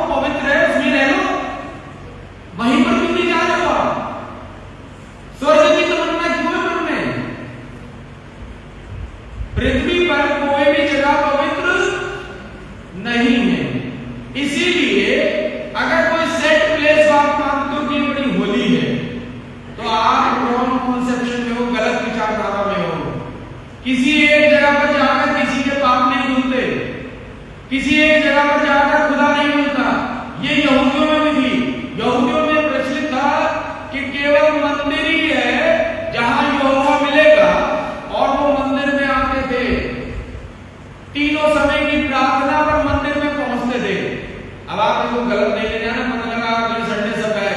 गलत नहीं ले जाना, पता लगा अगले संडे सब है।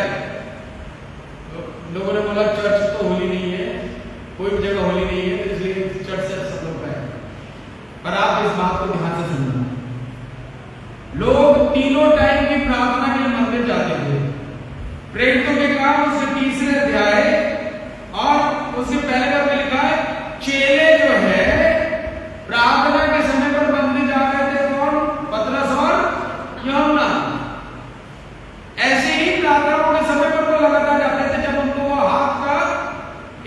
तो लोगों ने बोला चर्च तो होली नहीं है, कोई भी जगह होली नहीं है, इसलिए चर्च से सब लोग गए। पर आप इस बात को ध्यान से सुनना, लोग तीनों टाइम की प्रार्थना के लिए मंदिर जाते थे। प्रेरितों के काम उसके 3रे अध्याय और उससे पहले का लिखा है, चेले जो है प्रार्थना के समय पर मंदिर जा रहे थे। कौन? पतरस और यूहन्ना। ऐसे ही प्रार्थनाओं के समय पर वो लगातार जाते थे। जब उनको हाथ का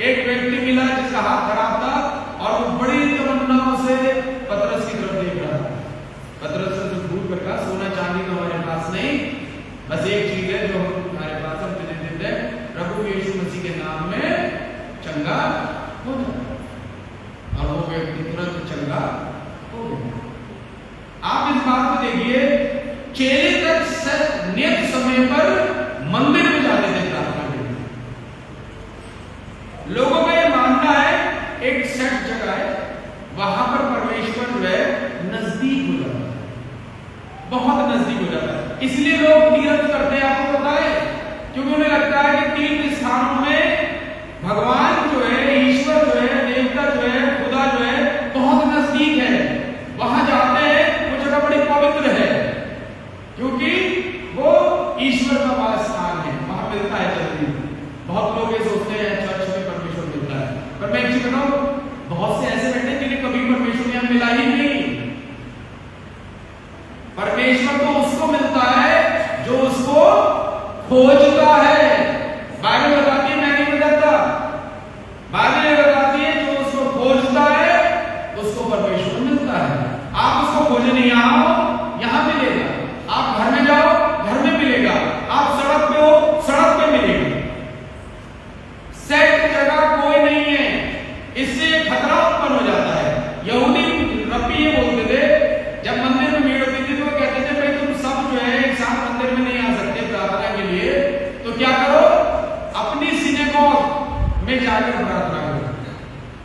एक व्यक्ति मिला जिसका हाथ खराब था और वो बड़ी तमन्नाओं से पतरस की तरफ देख रहा था। पतरस से दूर करके, सोना चांदी तो हमारे पास नहीं, बस एक चीज है जो हमारे पास है, तुझे देते हैं, प्रभु यीशु मसीह के नाम में चंगा हो जाए। और वो व्यक्ति तुरंत चंगा हो गया। आप इस बात को देखिए, चेले तक नियत समय पर मंदिर में जाते थे प्रार्थना के लिए। लोगों का यह मानना है एक सेट जगह है, वहां पर परमेश्वर जो है नजदीक हो जाता है, बहुत नजदीक हो जाता है। इसलिए लोग तीर्थ करते हैं, आपको पता है, क्योंकि उन्हें लगता है कि तीर्थ स्थानों में भगवान जो है, ईश्वर जो है, देवता जो है, खुदा जो है बहुत नजदीक है। वहां जाते हैं, वो जगह बड़ी पवित्र है क्योंकि वो ईश्वर का वास स्थान है, वहां मिलता है जल्दी। बहुत लोग ये सोचते हैं चर्च में परमेश्वर मिलता है, पर मैं एक चीज बताऊं, बहुत से ऐसे बैठे जिन्हें कभी परमेश्वर यहां मिला ही नहीं। परमेश्वर तो उसको मिलता है जो उसको खोजता है। बाइबल बताती है, मैं नहीं बताता, बाइबल बताती है जो उसको खोजता है उसको परमेश्वर मिलता है। आप उसको खोजने यहाँ आओ, यहाँ मिलेगा। आप घर में जाओ, घर में मिलेगा। आप सड़क पे हो, सड़क पे मिलेगा। सेट जगह कोई नहीं है, इससे खतरा उत्पन्न हो जाता है। यहूदी रब्बी ये बोलते थे, जब मंदिर में भीड़ होती थी तो वो कहते थे, भाई तुम सब जो है एक साथ मंदिर में नहीं आ सकते प्रार्थना के लिए, तो क्या करो, अपनी सिनेगॉग में जाकर प्रार्थना करो।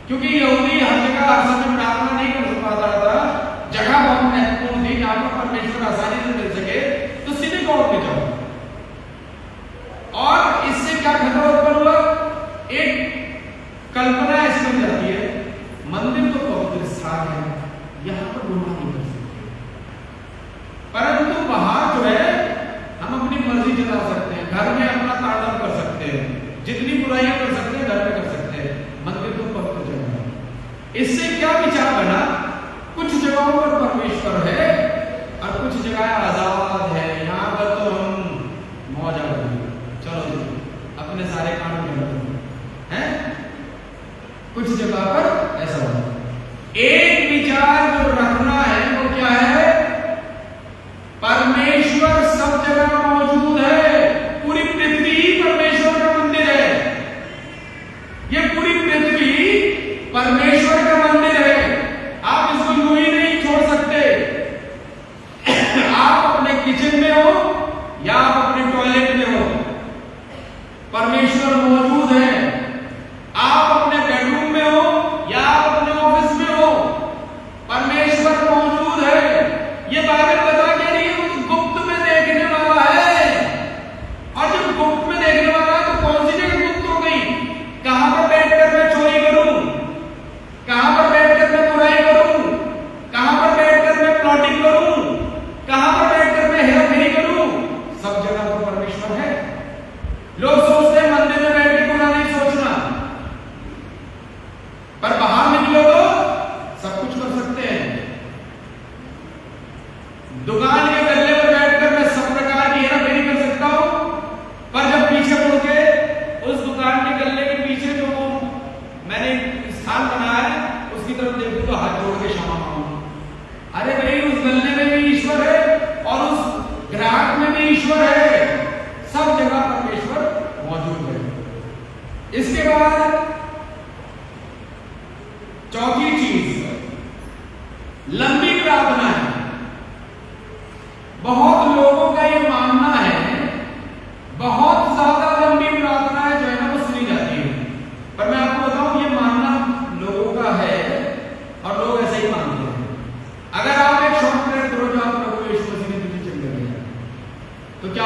क्योंकि यहूदी हर जगह हर समय प्रार्थना नहीं कर पाता था, जगह बहुत महत्वपूर्ण थी जहां पर परमेश्वर आसानी से मिल सके, तो सिनेगॉग में जाओ। और इससे क्या खतरा उत्पन्न हुआ, एक कल्पना ऐसी बन जाती है, मंदिर तो पवित्र स्थान है, यहां पर गुनाह नहीं कर सकते, परंतु बाहर जो है हम अपनी मर्जी चला सकते हैं, घर में अपना तांडव कर सकते हैं, जितनी बुराइयां कर सकते हैं घर में कर सकते हैं। मंदिर तो पवित्र जगह है। इससे क्या विचार बना, कुछ जगहों पर परमेश्वर है और कुछ जगह आजाद है, यहाँ पर तो हम मौज आ गई, चलो जी अपने सारे काम करते हैं। कुछ जगह पर ऐसा होता है। एक विचार जो रखना है वो क्या है, परमेश्वर सब जगह मौजूद है। पूरी पृथ्वी ही परमेश्वर का मंदिर है। ये पूरी पृथ्वी परमेश्वर का मंदिर है। आप इसको यूं ही नहीं छोड़ सकते। आप अपने किचन में हो या आप अपने टॉयलेट में हो, परमेश्वर मौजूद है। आप अपने बेडरूम में हो या आप अपने ऑफिस में हो, परमेश्वर मौजूद है। ये बाइबल बता के नहीं, गुप्त में देखने वाला है।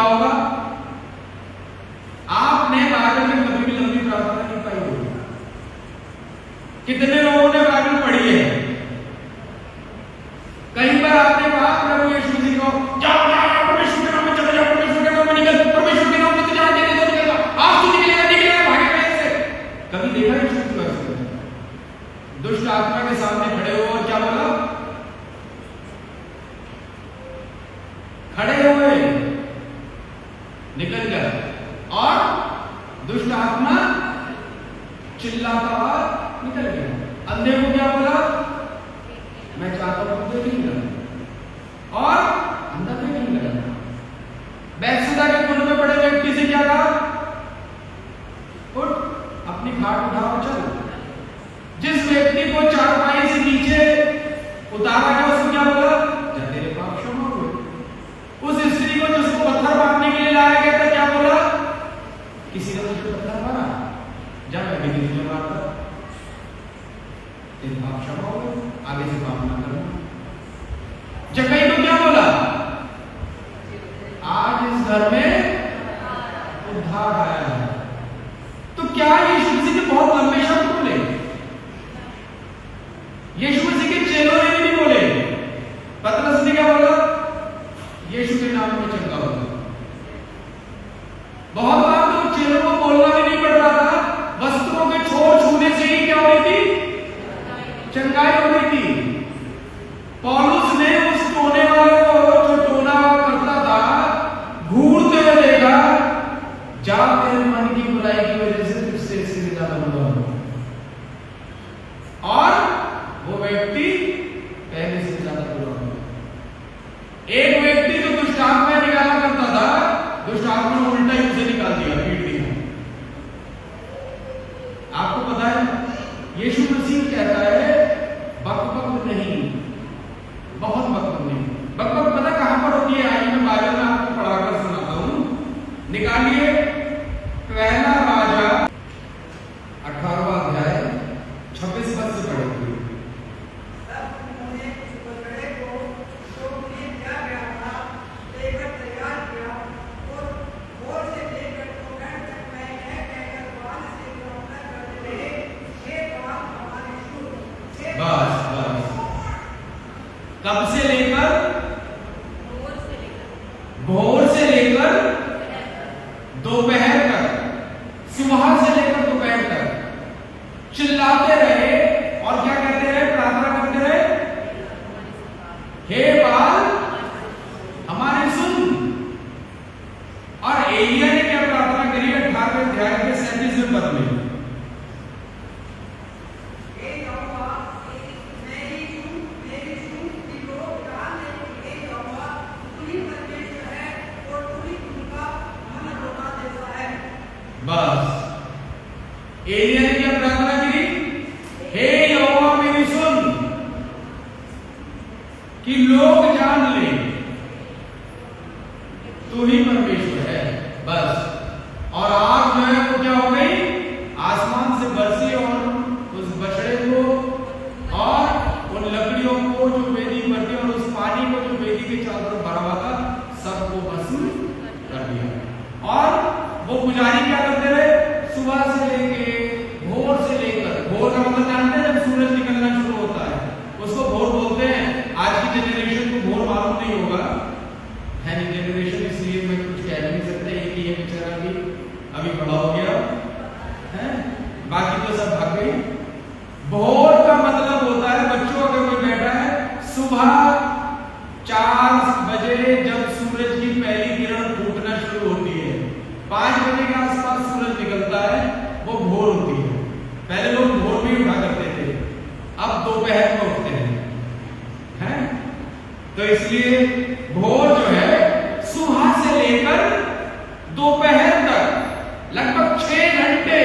होगा? आपने बाइबल में कभी भी लंबी प्रार्थना नहीं पाई होगी। कितने लोगों ने बाइबल पढ़ी है? कई बार आपने कहा प्रभु यीशु जी को जाओ परमेश्वर के नाम में चले जाओ, परमेश्वर के नाम में निकल, परमेश्वर के नाम में तो जाने दे, तो निकलेगा, आज तो निकलेगा भागे से। कभी देखा यीशु को ऐसे दुष्ट आत्मा के सामने खड़े हो और क्या बोला? खड़े हुए निकल गया और दुष्ट आत्मा चिल्लाता हुआ निकल गया। अंधे को क्या बोला? मैं चाहता हूं तुझे नहीं करना, और अंधा भी नहीं करना। बैतसैदा के कुंड में पड़े व्यक्ति से क्या कहा? उठ, अपनी खाट उठाओ, चल। जिस व्यक्ति को चारपाई से नीचे उतारा गया उसको क्या बोला? जा तेरे पाप क्षमा हुए। उस स्त्री को जिसको पत्थर मारने के लिए लाया गया था क्या बोला? किसी ने मुझे पत्थर मारा, जा मैं भी तुझे मारता, तेरे पाप क्षमा हुए, आगे से पाप ना करना। जक्कई को क्या बोला? आज इस घर में उद्धार आया है। तो क्या यीशु मसीह ने बहुत लंबे शब्द बोले? यीशु मसीह के चेलों ने भी नहीं बोले। पतरस ने क्या बोला? यीशु के नाम में चंगा होगा। बहुत बार तो चेलों को बोलना भी नहीं पड़ रहा था, वस्त्रों के छोर छूने से ही क्या हो रही थी? चंगाई हो रही थी। पौलुस ने उस टोने वाले को, जो टोना करता था, घूरते हुए देखा, जा तेरे मन की बुराई की वजह से तुझसे इससे ज्यादा बुरा हो। और वो व्यक्ति पहले से ज्यादा बुरा हो। एक व्यक्ति जो दुष्ट आत्मा निकाला करता था, दुष्ट आत्मा ने उल्टा ही उसे निकाल दिया, पीट दिया। आपको पता है यीशु मसीह कहता है बकबक नहीं, बहुत बकबक नहीं। बकबक पता कहां पर होती है? आइए मैं बाइबल में आपको पढ़ाकर सुनाता हूं। निकालिए पहला राजा 18वां अध्याय 26 पद से पढ़ेंगे। कब से लेकर? भोर से लेकर दोपहर तक, सुबह से लेकर दोपहर तक चिल्लाते रहे और क्या कहते रहे? प्रार्थना करते रहे, हे बाल हमारी सुन। और एलिया ने क्या प्रार्थना करी? 18वें अध्याय के 37वें पद में, बस एलिया ने क्या प्रार्थना की? हे यहोवा मेरी सुन, कि लोग जान ले तू ही परमेश्वर है। बस। और आग जो है वो क्या हो गई? आसमान से बरसी और उस बछड़े को और उन लकड़ियों को जो वेदी पर थी और उस पानी को जो वेदी के चारों तरफ भरा हुआ था सबको भस्म कर दिया। और वो पुजारी क्या करते रहे? सुबह से लेके भोर से लेकर, भोर का मतलब जानते हैं? जब सूरज निकलना शुरू होता है उसको भोर बोलते हैं। आज की जनरेशन को भोर मालूम नहीं होगा, है नहीं जनरेशन, इसलिए मैं कुछ कह नहीं सकता। एक ही है बेचारा भी अभी बड़ा हो गया है, बाकी तो सब भाग गई। भोर का मतलब होता है, बच्चों अगर कोई बैठा है, सुबह 4 बजे जब सूरज की पहली किरण फूटना शुरू होती है, 5 बजे के आसपास सूरज निकलता है, वो भोर होती है। पहले लोग भोर में उठा करते थे, अब दोपहर में उठते हैं। तो इसलिए भोर जो है सुबह से लेकर दोपहर तक लगभग 6 घंटे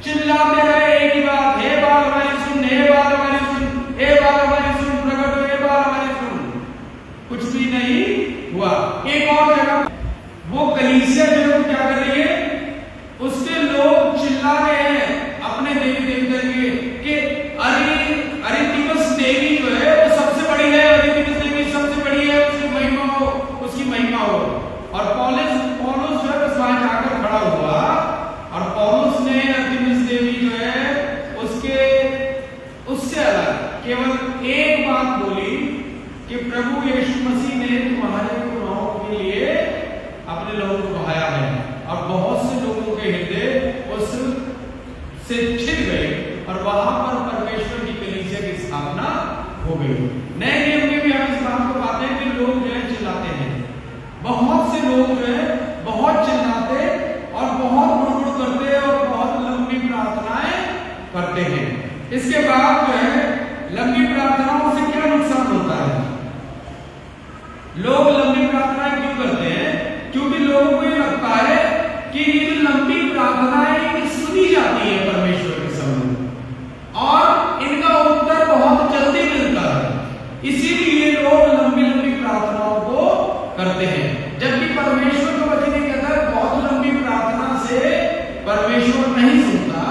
चिल्लाते रहे एक ही बात, हे बाल हमारी सुन, हे बाल हमारी सुन, हे बाल हमारी सुन, प्रकट हो, हे बाल हमारी सुन। कुछ भी नहीं हुआ। एक और जगह वो कलीसिया जो है क्या कर रही है? उसके लोग चिल्ला रहे हैं अपने देवी देवता के अरितिमस देवी जो है वो सबसे बड़ी है, अरितिमस देवी सबसे बड़ी है, उसकी महिमा हो, उसकी महिमा हो। और पौलुस अपने लोगों को बहाया है और बहुत से लोगों के हृदय उस से छिद गए और वहां पर परमेश्वर की कलीसिया की स्थापना हो गई। नए नियम में भी हम इस बात को पाते हैं कि लोग जो है चिल्लाते हैं, बहुत से लोग जो है बहुत चिल्लाते और बहुत गुड़गुड़ करते और बहुत लंबी प्रार्थनाएं करते हैं। इसके बाद जो है लंबी प्रार्थनाओं से क्या नुकसान होता है? लोग लंबी प्रार्थनाएं क्यों करते हैं? क्योंकि लोगों को ये लगता है कि ये जो लंबी प्रार्थनाएं सुनी जाती है परमेश्वर के सामने और इनका उत्तर बहुत जल्दी मिलता है, इसीलिए लोग लंबी लंबी प्रार्थनाओं को करते हैं। जबकि परमेश्वर का वचन कहता है बहुत लंबी प्रार्थना से परमेश्वर नहीं सुनता,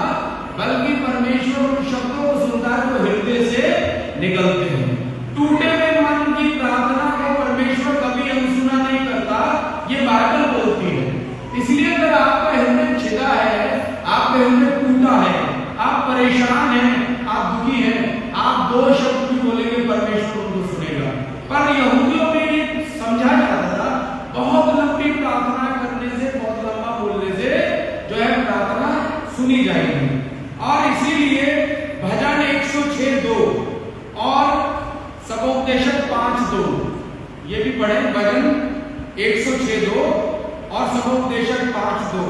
बल्कि परमेश्वर उन शब्दों को सुनता है जो हृदय से निकलते हैं। टूटे हुए मन की प्रार्थना को परमेश्वर कभी अनसुना नहीं करता, ये बाइबल बोलती है। इसलिए अगर आपका हृदय छिदा है, आपका हृदय टूटा है, आप परेशान हैं, आप दुखी हैं, आप दो शब्द भी बोलेंगे परमेश्वर उनको सुनेगा। पर यहूदियों में ये समझा जाता था बहुत लंबी प्रार्थना करने से, बहुत लंबा बोलने से जो है प्रार्थना सुनी जाएगी। और इसीलिए भजन 106:2 और सबोपदेशक 5:2 ये भी पढ़े। भजन 106:2 और सबोपदेशक 5:2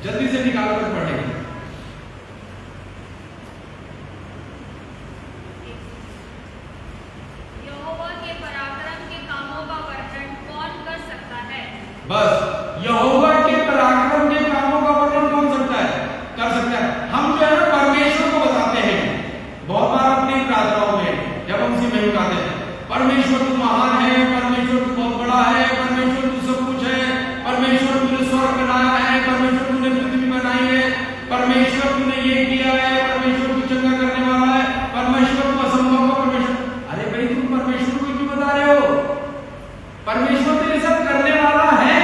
जल्दी से निकाल कर पढ़े। यहोवा के पराक्रम के कामों का वर्णन कौन कर सकता है? बस यहोवा के पराक्रम के कामों का वर्णन कौन सकता है? कर सकता है। हम जो है ना परमेश्वर को बताते हैं बहुत बार अपनी प्रार्थनाओं में, जब हम उसी में गाते हैं परमेश्वर तू महान है, परमेश्वर तू बहुत बड़ा है, परमेश्वर तू सब कुछ है, परमेश्वर तूने स्वर्ग बनाया है, परमेश्वर तूने पृथ्वी बनाई है, परमेश्वर तूने ये किया है, परमेश्वर तू चंगा करने वाला है, परमेश्वर तू असंभव का परमेश्वर। अरे भाई तुम परमेश्वर को क्यों बता रहे हो? परमेश्वर तेरे सब करने वाला है,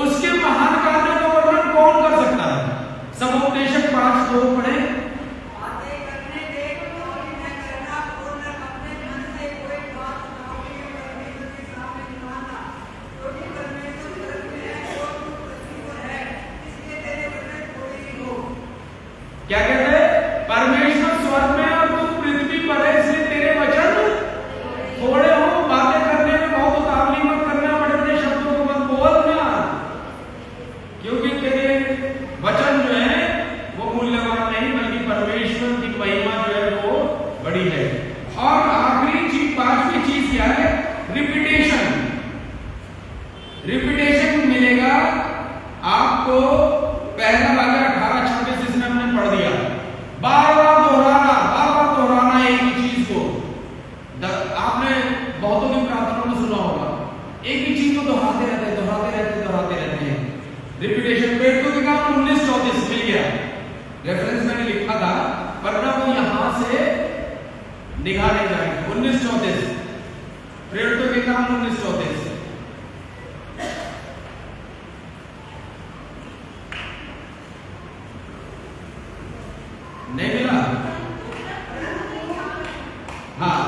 उसके महान कार्यों का वर्णन कौन कर सकता है? सबोपदेशक 5:2 पढ़े। क्या कहते हैं? परमेश्वर स्वर्ग में और तू पृथ्वी पर है, इसलिए तेरे वचन थोड़े हो, बातें करने में बहुत उतावली मत करना, बड़े बड़े शब्दों को मत बोलना, क्योंकि तेरे वचन जो है वो मूल्यवान नहीं, बल्कि परमेश्वर की महिमा जो है वो बड़ी है। और आखिरी चीज, पांचवी चीज क्या है? रिपीटेशन। रिपीटेशन मिलेगा आपको। पहला राजा 18:26 इसमें हमने पढ़ दिया। बार बार दोहराना एक ही चीज को। आपने बहुतों की प्रार्थनाओं में सुना होगा, एक ही चीज को दोहराते रहते हैं। रिपीटेशन। पेटू के काम 19:34 मिल गया, रेफरेंस मैंने लिखा था, वरना वो यहां से निगाह नहीं जाएगी। 19:34 पेटू के काम 19:34 नहीं मिला। हाँ,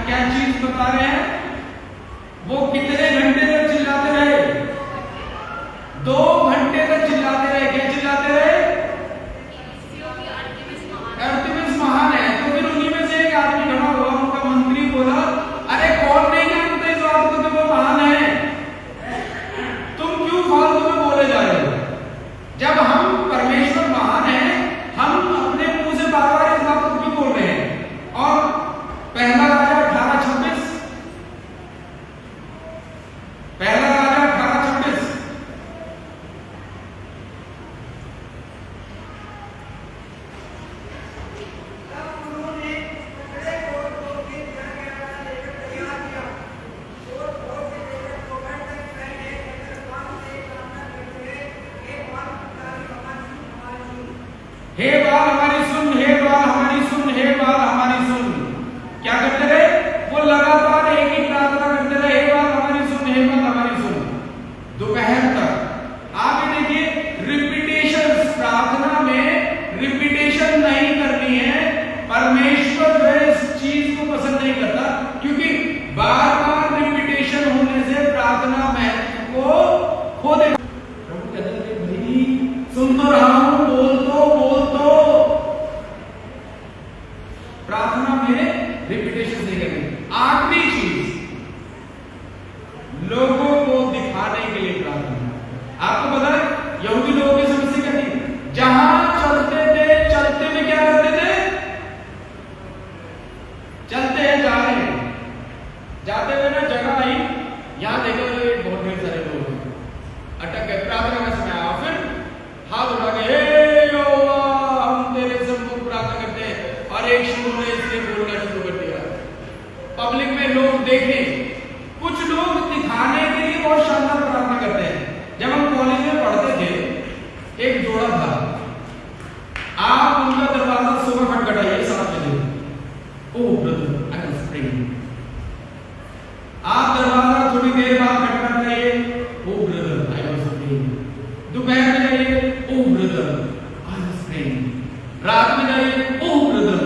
क्या चीज बता रहे हैं? वो कितने घंटे तक चिल्लाते रहे? 2 घंटे तक चिल्लाते रहे। क्या चिल्लाते रहे? अर्तिमिस महान है। तो फिर उन्हीं में से एक आदमी खड़ा हुआ, उनका मंत्री बोला, अरे कौन नहीं जानते इस बात को कि वो महान है? तुम क्यों फालतू में बोले जा रहे हो? जब हम परमेश्वर महान है, हम अपने मुंह से बार बार इस बात को क्यों बोल रहे हैं? और पहला राजा 18:26 पहला राजा 18:26 दोपहर तक। आप ये देखिए रिपीटेशन, प्रार्थना में रिपीटेशन नहीं करनी है। परमेश्वर जो है इस चीज को पसंद नहीं करता, क्योंकि बार बार रिपीटेशन होने से प्रार्थना महत्व को खो देगा। प्रभु कहते हैं भाई सुन तो रहा हूं, बोल तो प्रार्थना में रिपीटेशन नहीं करनी। आखिरी चीज, लोगों को दिखाने के लिए प्रार्थना। आपको पता है यहूदी लोगों की समस्या क्या थी? जहां चलते थे, चलते में क्या करते थे? चलते हैं, जा रहे हैं, जाते हुए ना जगह आई, यहां देखो बहुत ढेर सारे लोग अटक गए। प्रार्थना का समय आया, फिर हाथ उठा के हे यहोवा हम तेरे सम्मुख प्रार्थना करते हैं, और एक शुरू ने इसलिए बोलना शुरू कर दिया। पब्लिक में लोग देखें, कुछ लोग दिखाने के लिए बहुत शानदार प्रार्थना करते हैं। जब हम कॉलेज में पढ़ते थे, एक जोड़ा था, आप उनका दरवाजा सुबह खटखटाइए 7 बजे, ओह ब्रदर आई वाज प्रेइंग। आप दरवाजा थोड़ी देर बाद खटखटाइए, ओह ब्रदर आई वाज प्रेइंग। दोपहर में जाइए, ओह ब्रदर आई वाज प्रेइंग। रात में जाइए, ओह ब्रदर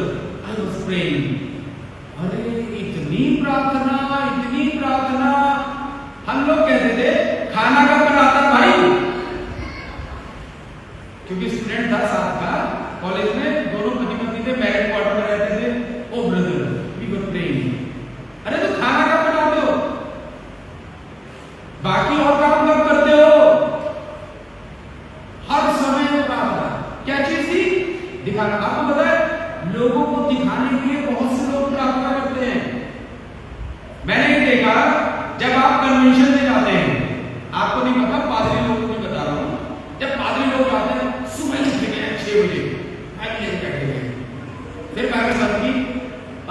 आई वाज प्रेइंग। अरे इतनी प्रार्थना, इतनी प्रार्थना। हम लोग कहते थे खाना कब बनाता भाई, क्योंकि स्टूडेंट था साथ का कॉलेज में, दोनों पति पत्नी थे, बैक क्वार्टर में रहते थे। ओ ब्रदर वी वर प्रेइंग। अरे तो खाना कब बनाते हो, बाकी और काम कब करते हो? हर समय प्रार्थना। क्या चीज थी? दिखाना। आपको पता है लोगों को दिखाने के लिए बहुत से लोग प्रार्थना करते हैं। मैंने ये देखा, जब आप कन्वेंशन में जाते हैं, आपको नहीं पता, पादरी लोगों को बता रहा हूं, जब पादरी लोग जाते हैं सुबह उठ गए 6 बजे, बैठे गए, फिर मैं सर की,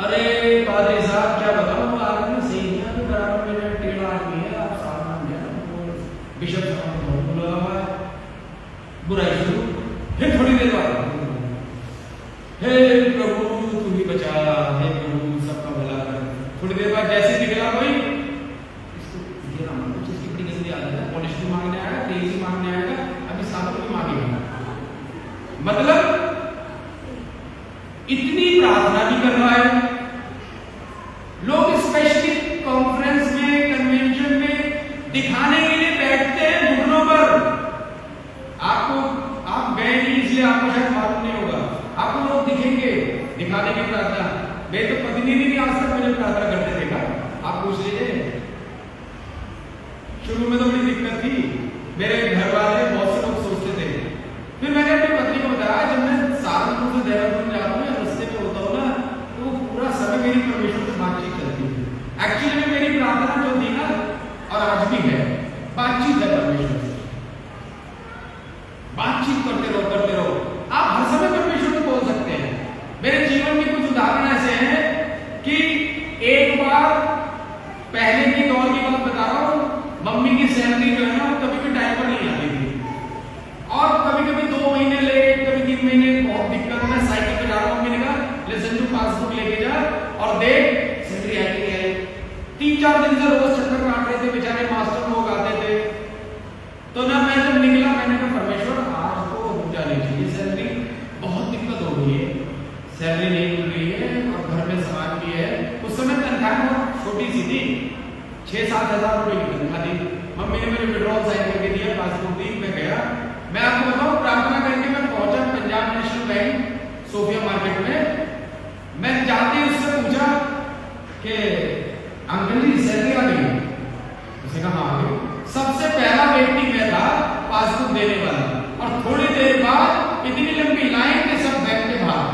अरे पादरी साहब क्या बताऊं, आदमी सही है, तो बराबर में टेढ़ा आदमी है, आप सावधान हैं, बिशप साहब बहुत बुला हुआ है, बुराई शुरू। फिर थोड़ी देर बाद हे प्रभु तू ही बचा, हे प्रभु सबका भला कर। थोड़ी देर बाद जैसे निकला कोई, इसको ये ना मानो, इसकी बड़ी गंदी आदत है, पॉलिश मांगने आएगा, तेजी मांगने आएगा, अभी साथ में मांगेगा। मतलब इतनी प्रार्थना भी कर रहा है। लोग स्पेशली कॉन्फ्रेंस में, कन्वेंशन में दिखाने के लिए बैठते हैं घुटनों पर। आप गए नहीं इसलिए आपको शायद मालूम नहीं होगा, आपको लोग दिखेंगे दिखाने की प्रार्थना। मेरे तो पत्नी ने भी आज तक मुझे प्रार्थना करते देखा, आप पूछ लीजिए। शुरू में तो बड़ी दिक्कत थी, मेरे घर वाले बहुत से लोग सोचते थे। फिर मैंने अपनी पत्नी को बताया, जब मैं सहारनपुर से देहरादून जा रहा हूँ या रस्ते में होता हूँ ना, तो पूरा समय मेरी परमेश्वर से बातचीत चलती है। एक्चुअली में मेरी प्रार्थना जो थी ना, और आज भी है, बातचीत है परमेश्वर से। बातचीत करते रहो। आप हर समय परमेश्वर को बोल सकते हैं। मेरे जीवन के कुछ उदाहरण ऐसे हैं कि एक बार पहले की दौर की बात बता रहा हूं, मम्मी की सैलरी जो है ना, कभी भी टाइम पर नहीं आती थी, और कभी 2 महीने लेट, कभी 3 महीने, बहुत दिक्कत। मैं साइकिल पे जा रहा हूं, मम्मी ने कहा लेसन तू पासबुक लेके जा और देख सैलरी आई नहीं आई। 3-4 दिन से रोज चक्कर काट रहे थे, बेचारे मास्टर लोग आते थे। तो ना मैं जब निकला, मैंने कहा परमेश्वर आज तो हो जानी चाहिए सैलरी, बहुत दिक्कत हो रही है, सैलरी नहीं मिल रही है और घर में सामान भी है। उस समय तनख्वाह बहुत छोटी सी थी, 6-7 हजार रुपए की तनख्वाह थी। मम्मी ने मुझे विड्रॉल साइन करके दिया, पासबुक दी, मैं गया। मैं आपको बताऊं, प्रार्थना करके मैं पहुंचा पंजाब नेशनल बैंक सोफिया मार्केट में। मैं जाते ही उससे पूछा कि अंकल जी सैलरी आ गई? उसने कहा हाँ आ गई। सबसे पहला व्यक्ति मैं था पासबुक देने वाला, और थोड़ी देर बाद इतनी लंबी लाइन के सब बैंक के बाहर।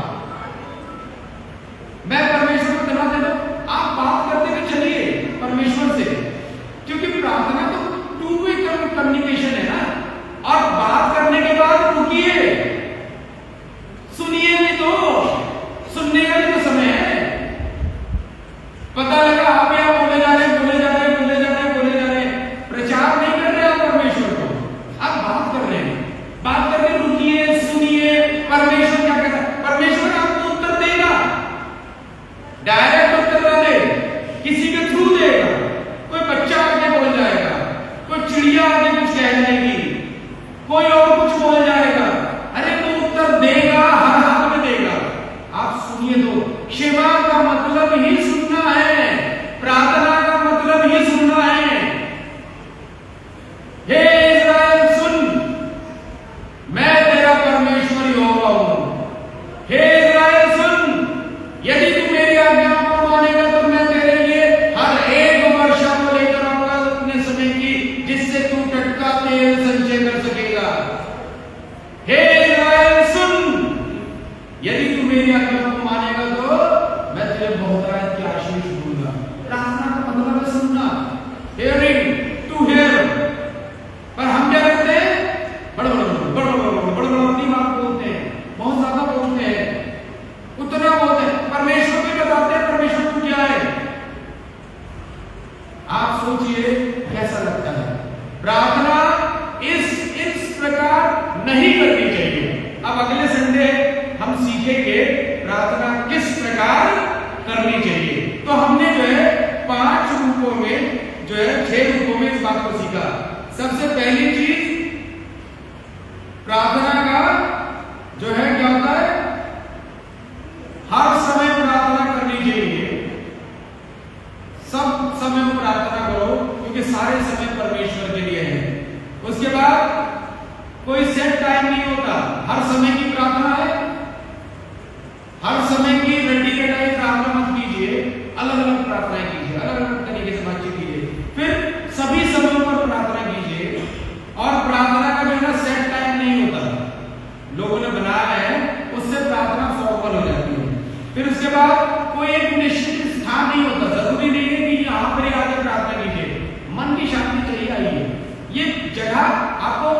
मैं परमेश्वर को धन्यवाद देता हूं। आप बात करते हुए चलिए परमेश्वर से, क्योंकि प्रार्थना तो टू वे कम्युनिकेशन है ना। और बात करने के बाद रुकिए, सुनिए भी तो, सुनने का भी तो समय है। पता लगा आप यहाँ बोले जा रहे, प्रचार नहीं कर रहे आप परमेश्वर को, आप बात कर रहे हैं। बात करके रुकिए, सुनिए, परमेश्वर आपको सीखा। सबसे पहली चीज प्रार्थना का जो है क्या होता है, हर समय प्रार्थना करनी चाहिए। सब समय में प्रार्थना करो क्योंकि सारे समय परमेश्वर के लिए है। उसके बाद कोई सेट टाइम नहीं होता, हर समय की प्रार्थना है। हर समय की घंटी के टाइम प्रार्थना मत कीजिए, अलग अलग प्रार्थनाएं कीजिए, अलग अलग तरीके से बातचीत कीजिए, फिर सभी समयों पर प्रार्थना कीजिए। और प्रार्थना का जो है ना सेट टाइम नहीं होता, लोगों ने बनाया है, उससे प्रार्थना फॉर्मल हो जाती है। फिर उसके बाद कोई एक निश्चित स्थान नहीं होता, जरूरी नहीं है कि यहां पर ही आकर प्रार्थना कीजिए। मन की शांति चाहिए, आइए ये जगह आपको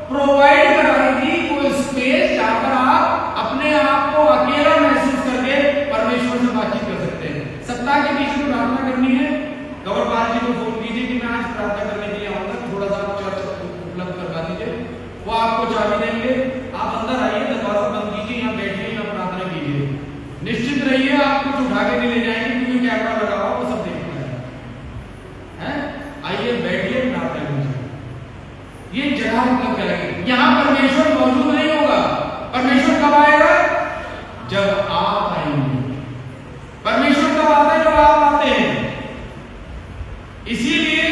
प्रोवाइड कराएगी कोई स्पेस जहां पर आप अपने आप को अकेला महसूस करके परमेश्वर से बातचीत कर सकते हैं। सप्ताह के बीच में प्रार्थना करनी है, कंवरपाल जी को फोन कीजिए कि मैं आज प्रार्थना करने के लिए आऊंगा, थोड़ा सा आप चर्च उपलब्ध करवा दीजिए, वो आपको चाबी देंगे, आप अंदर आइए, दरवाजा बंद कीजिए, यहाँ बैठिए, यहाँ प्रार्थना कीजिए। निश्चित रहिए आप कुछ उठा के नहीं ले जाएंगे क्योंकि कैमरा लगा हुआ, वो सब देखना है। आइए बैठिए, प्रार्थना कीजिए। ये जगह उपलब्ध करेंगे। यहां परमेश्वर मौजूद नहीं होगा। परमेश्वर कब आएगा? जब आप आएंगे। परमेश्वर कब आता है? जब आप आते हैं। इसीलिए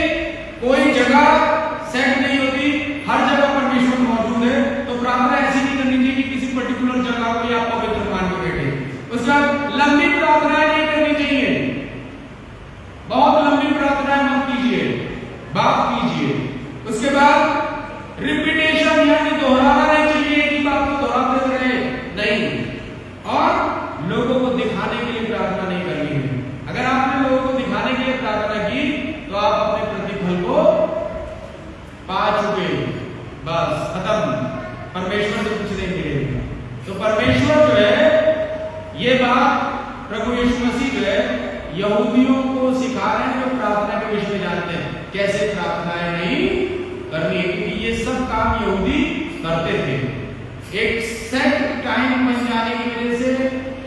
कोई जगह सेट नहीं होती, हर जगह परमेश्वर मौजूद है। तो प्रार्थना ऐसी नहीं करनी चाहिए कि किसी पर्टिकुलर जगह को आप पवित्र मान के बैठे। उसके बाद लंबी प्रार्थनाएं नहीं करनी चाहिए, बहुत लंबी प्रार्थनाएं मत कीजिए, बात कीजिए। उसके बाद रिपीटेशन यानी दोहराना नहीं चाहिए कि बात को दोहराते रहे, नहीं। और लोगों को दिखाने के लिए प्रार्थना नहीं करनी है। अगर आपने लोगों को दिखाने के लिए प्रार्थना की तो आप अपने प्रतिफल को पा चुके, बस खत्म, परमेश्वर से कुछ नहीं मिलेगा। तो परमेश्वर जो है, ये बात प्रभु यीशु मसीह जो है यहूदियों को सिखा रहे हैं जो प्रार्थना के विषय में जानते हैं कैसे प्रार्थनाएं नहीं करनी है, क्योंकि ये सब काम यहूदी करते थे। एक सेट टाइम बन जाने की वजह से,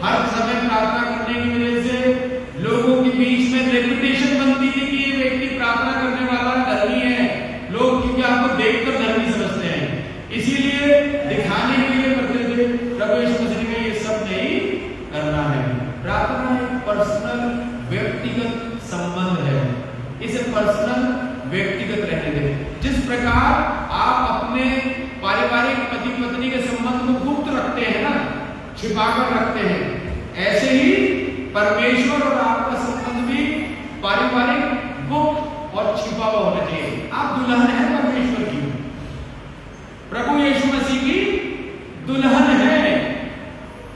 हर समय प्रार्थना करने की वजह से लोगों के बीच में रेपुटेशन बनती थी कि ये व्यक्ति प्रार्थना करने वाला धर्मी है। लोग क्योंकि आपको देखकर धर्मी समझते हैं, इसीलिए दिखाने के लिए करते थे। प्रभु यीशु मसीह ने ये सब नहीं करना है। प्रार्थना एक पर्सनल व्यक्तिगत संबंध है, इसे पर्सनल व्यक्तिगत रहने दें। जिस प्रकार आप अपने पारिवारिक पति पत्नी के संबंध को गुप्त रखते हैं ना, छिपाकर रखते हैं, ऐसे ही परमेश्वर और आपका संबंध भी पारिवारिक गुप्त और छिपा हुआ होना चाहिए। आप दुल्हन है परमेश्वर की, प्रभु यीशु मसीह की दुल्हन है।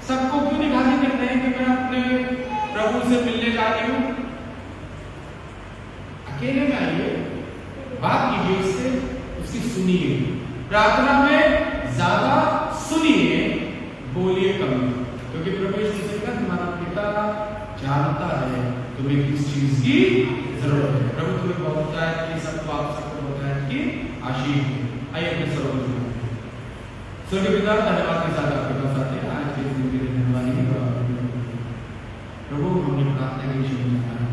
सबको क्यों दिखाते करते हैं कि मैं अपने प्रभु से मिलने जा रही हूं? अकेले में आइए, बात कीजिए उससे, उसकी सुनिए। प्रार्थना में ज्यादा सुनिए, बोलिए कम, क्योंकि प्रभु यीशु मसीह का तुम्हारा पिता जानता है तुम्हें किस चीज की जरूरत है। प्रभु तुम्हें बहुत बताया कि सबको आप सबको बताया कि आशीष। आइए अपने सर्वोच्च स्वर्गीय पिता, धन्यवाद के साथ आपके पास आते हैं। आज के दिन के लिए धन्यवाद। प्रभु हमने प्रार्थना के विषय में जाना,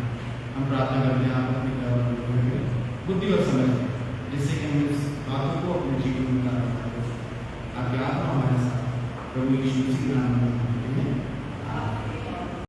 हम प्रार्थना करते हैं आप अपने बुद्धि और समझ, जिससे कि हम इस बातों को अपने जीवन में उतार पाए। आपके आत्मा हमारे साथ, प्रभु यीशु मसीह के नाम में।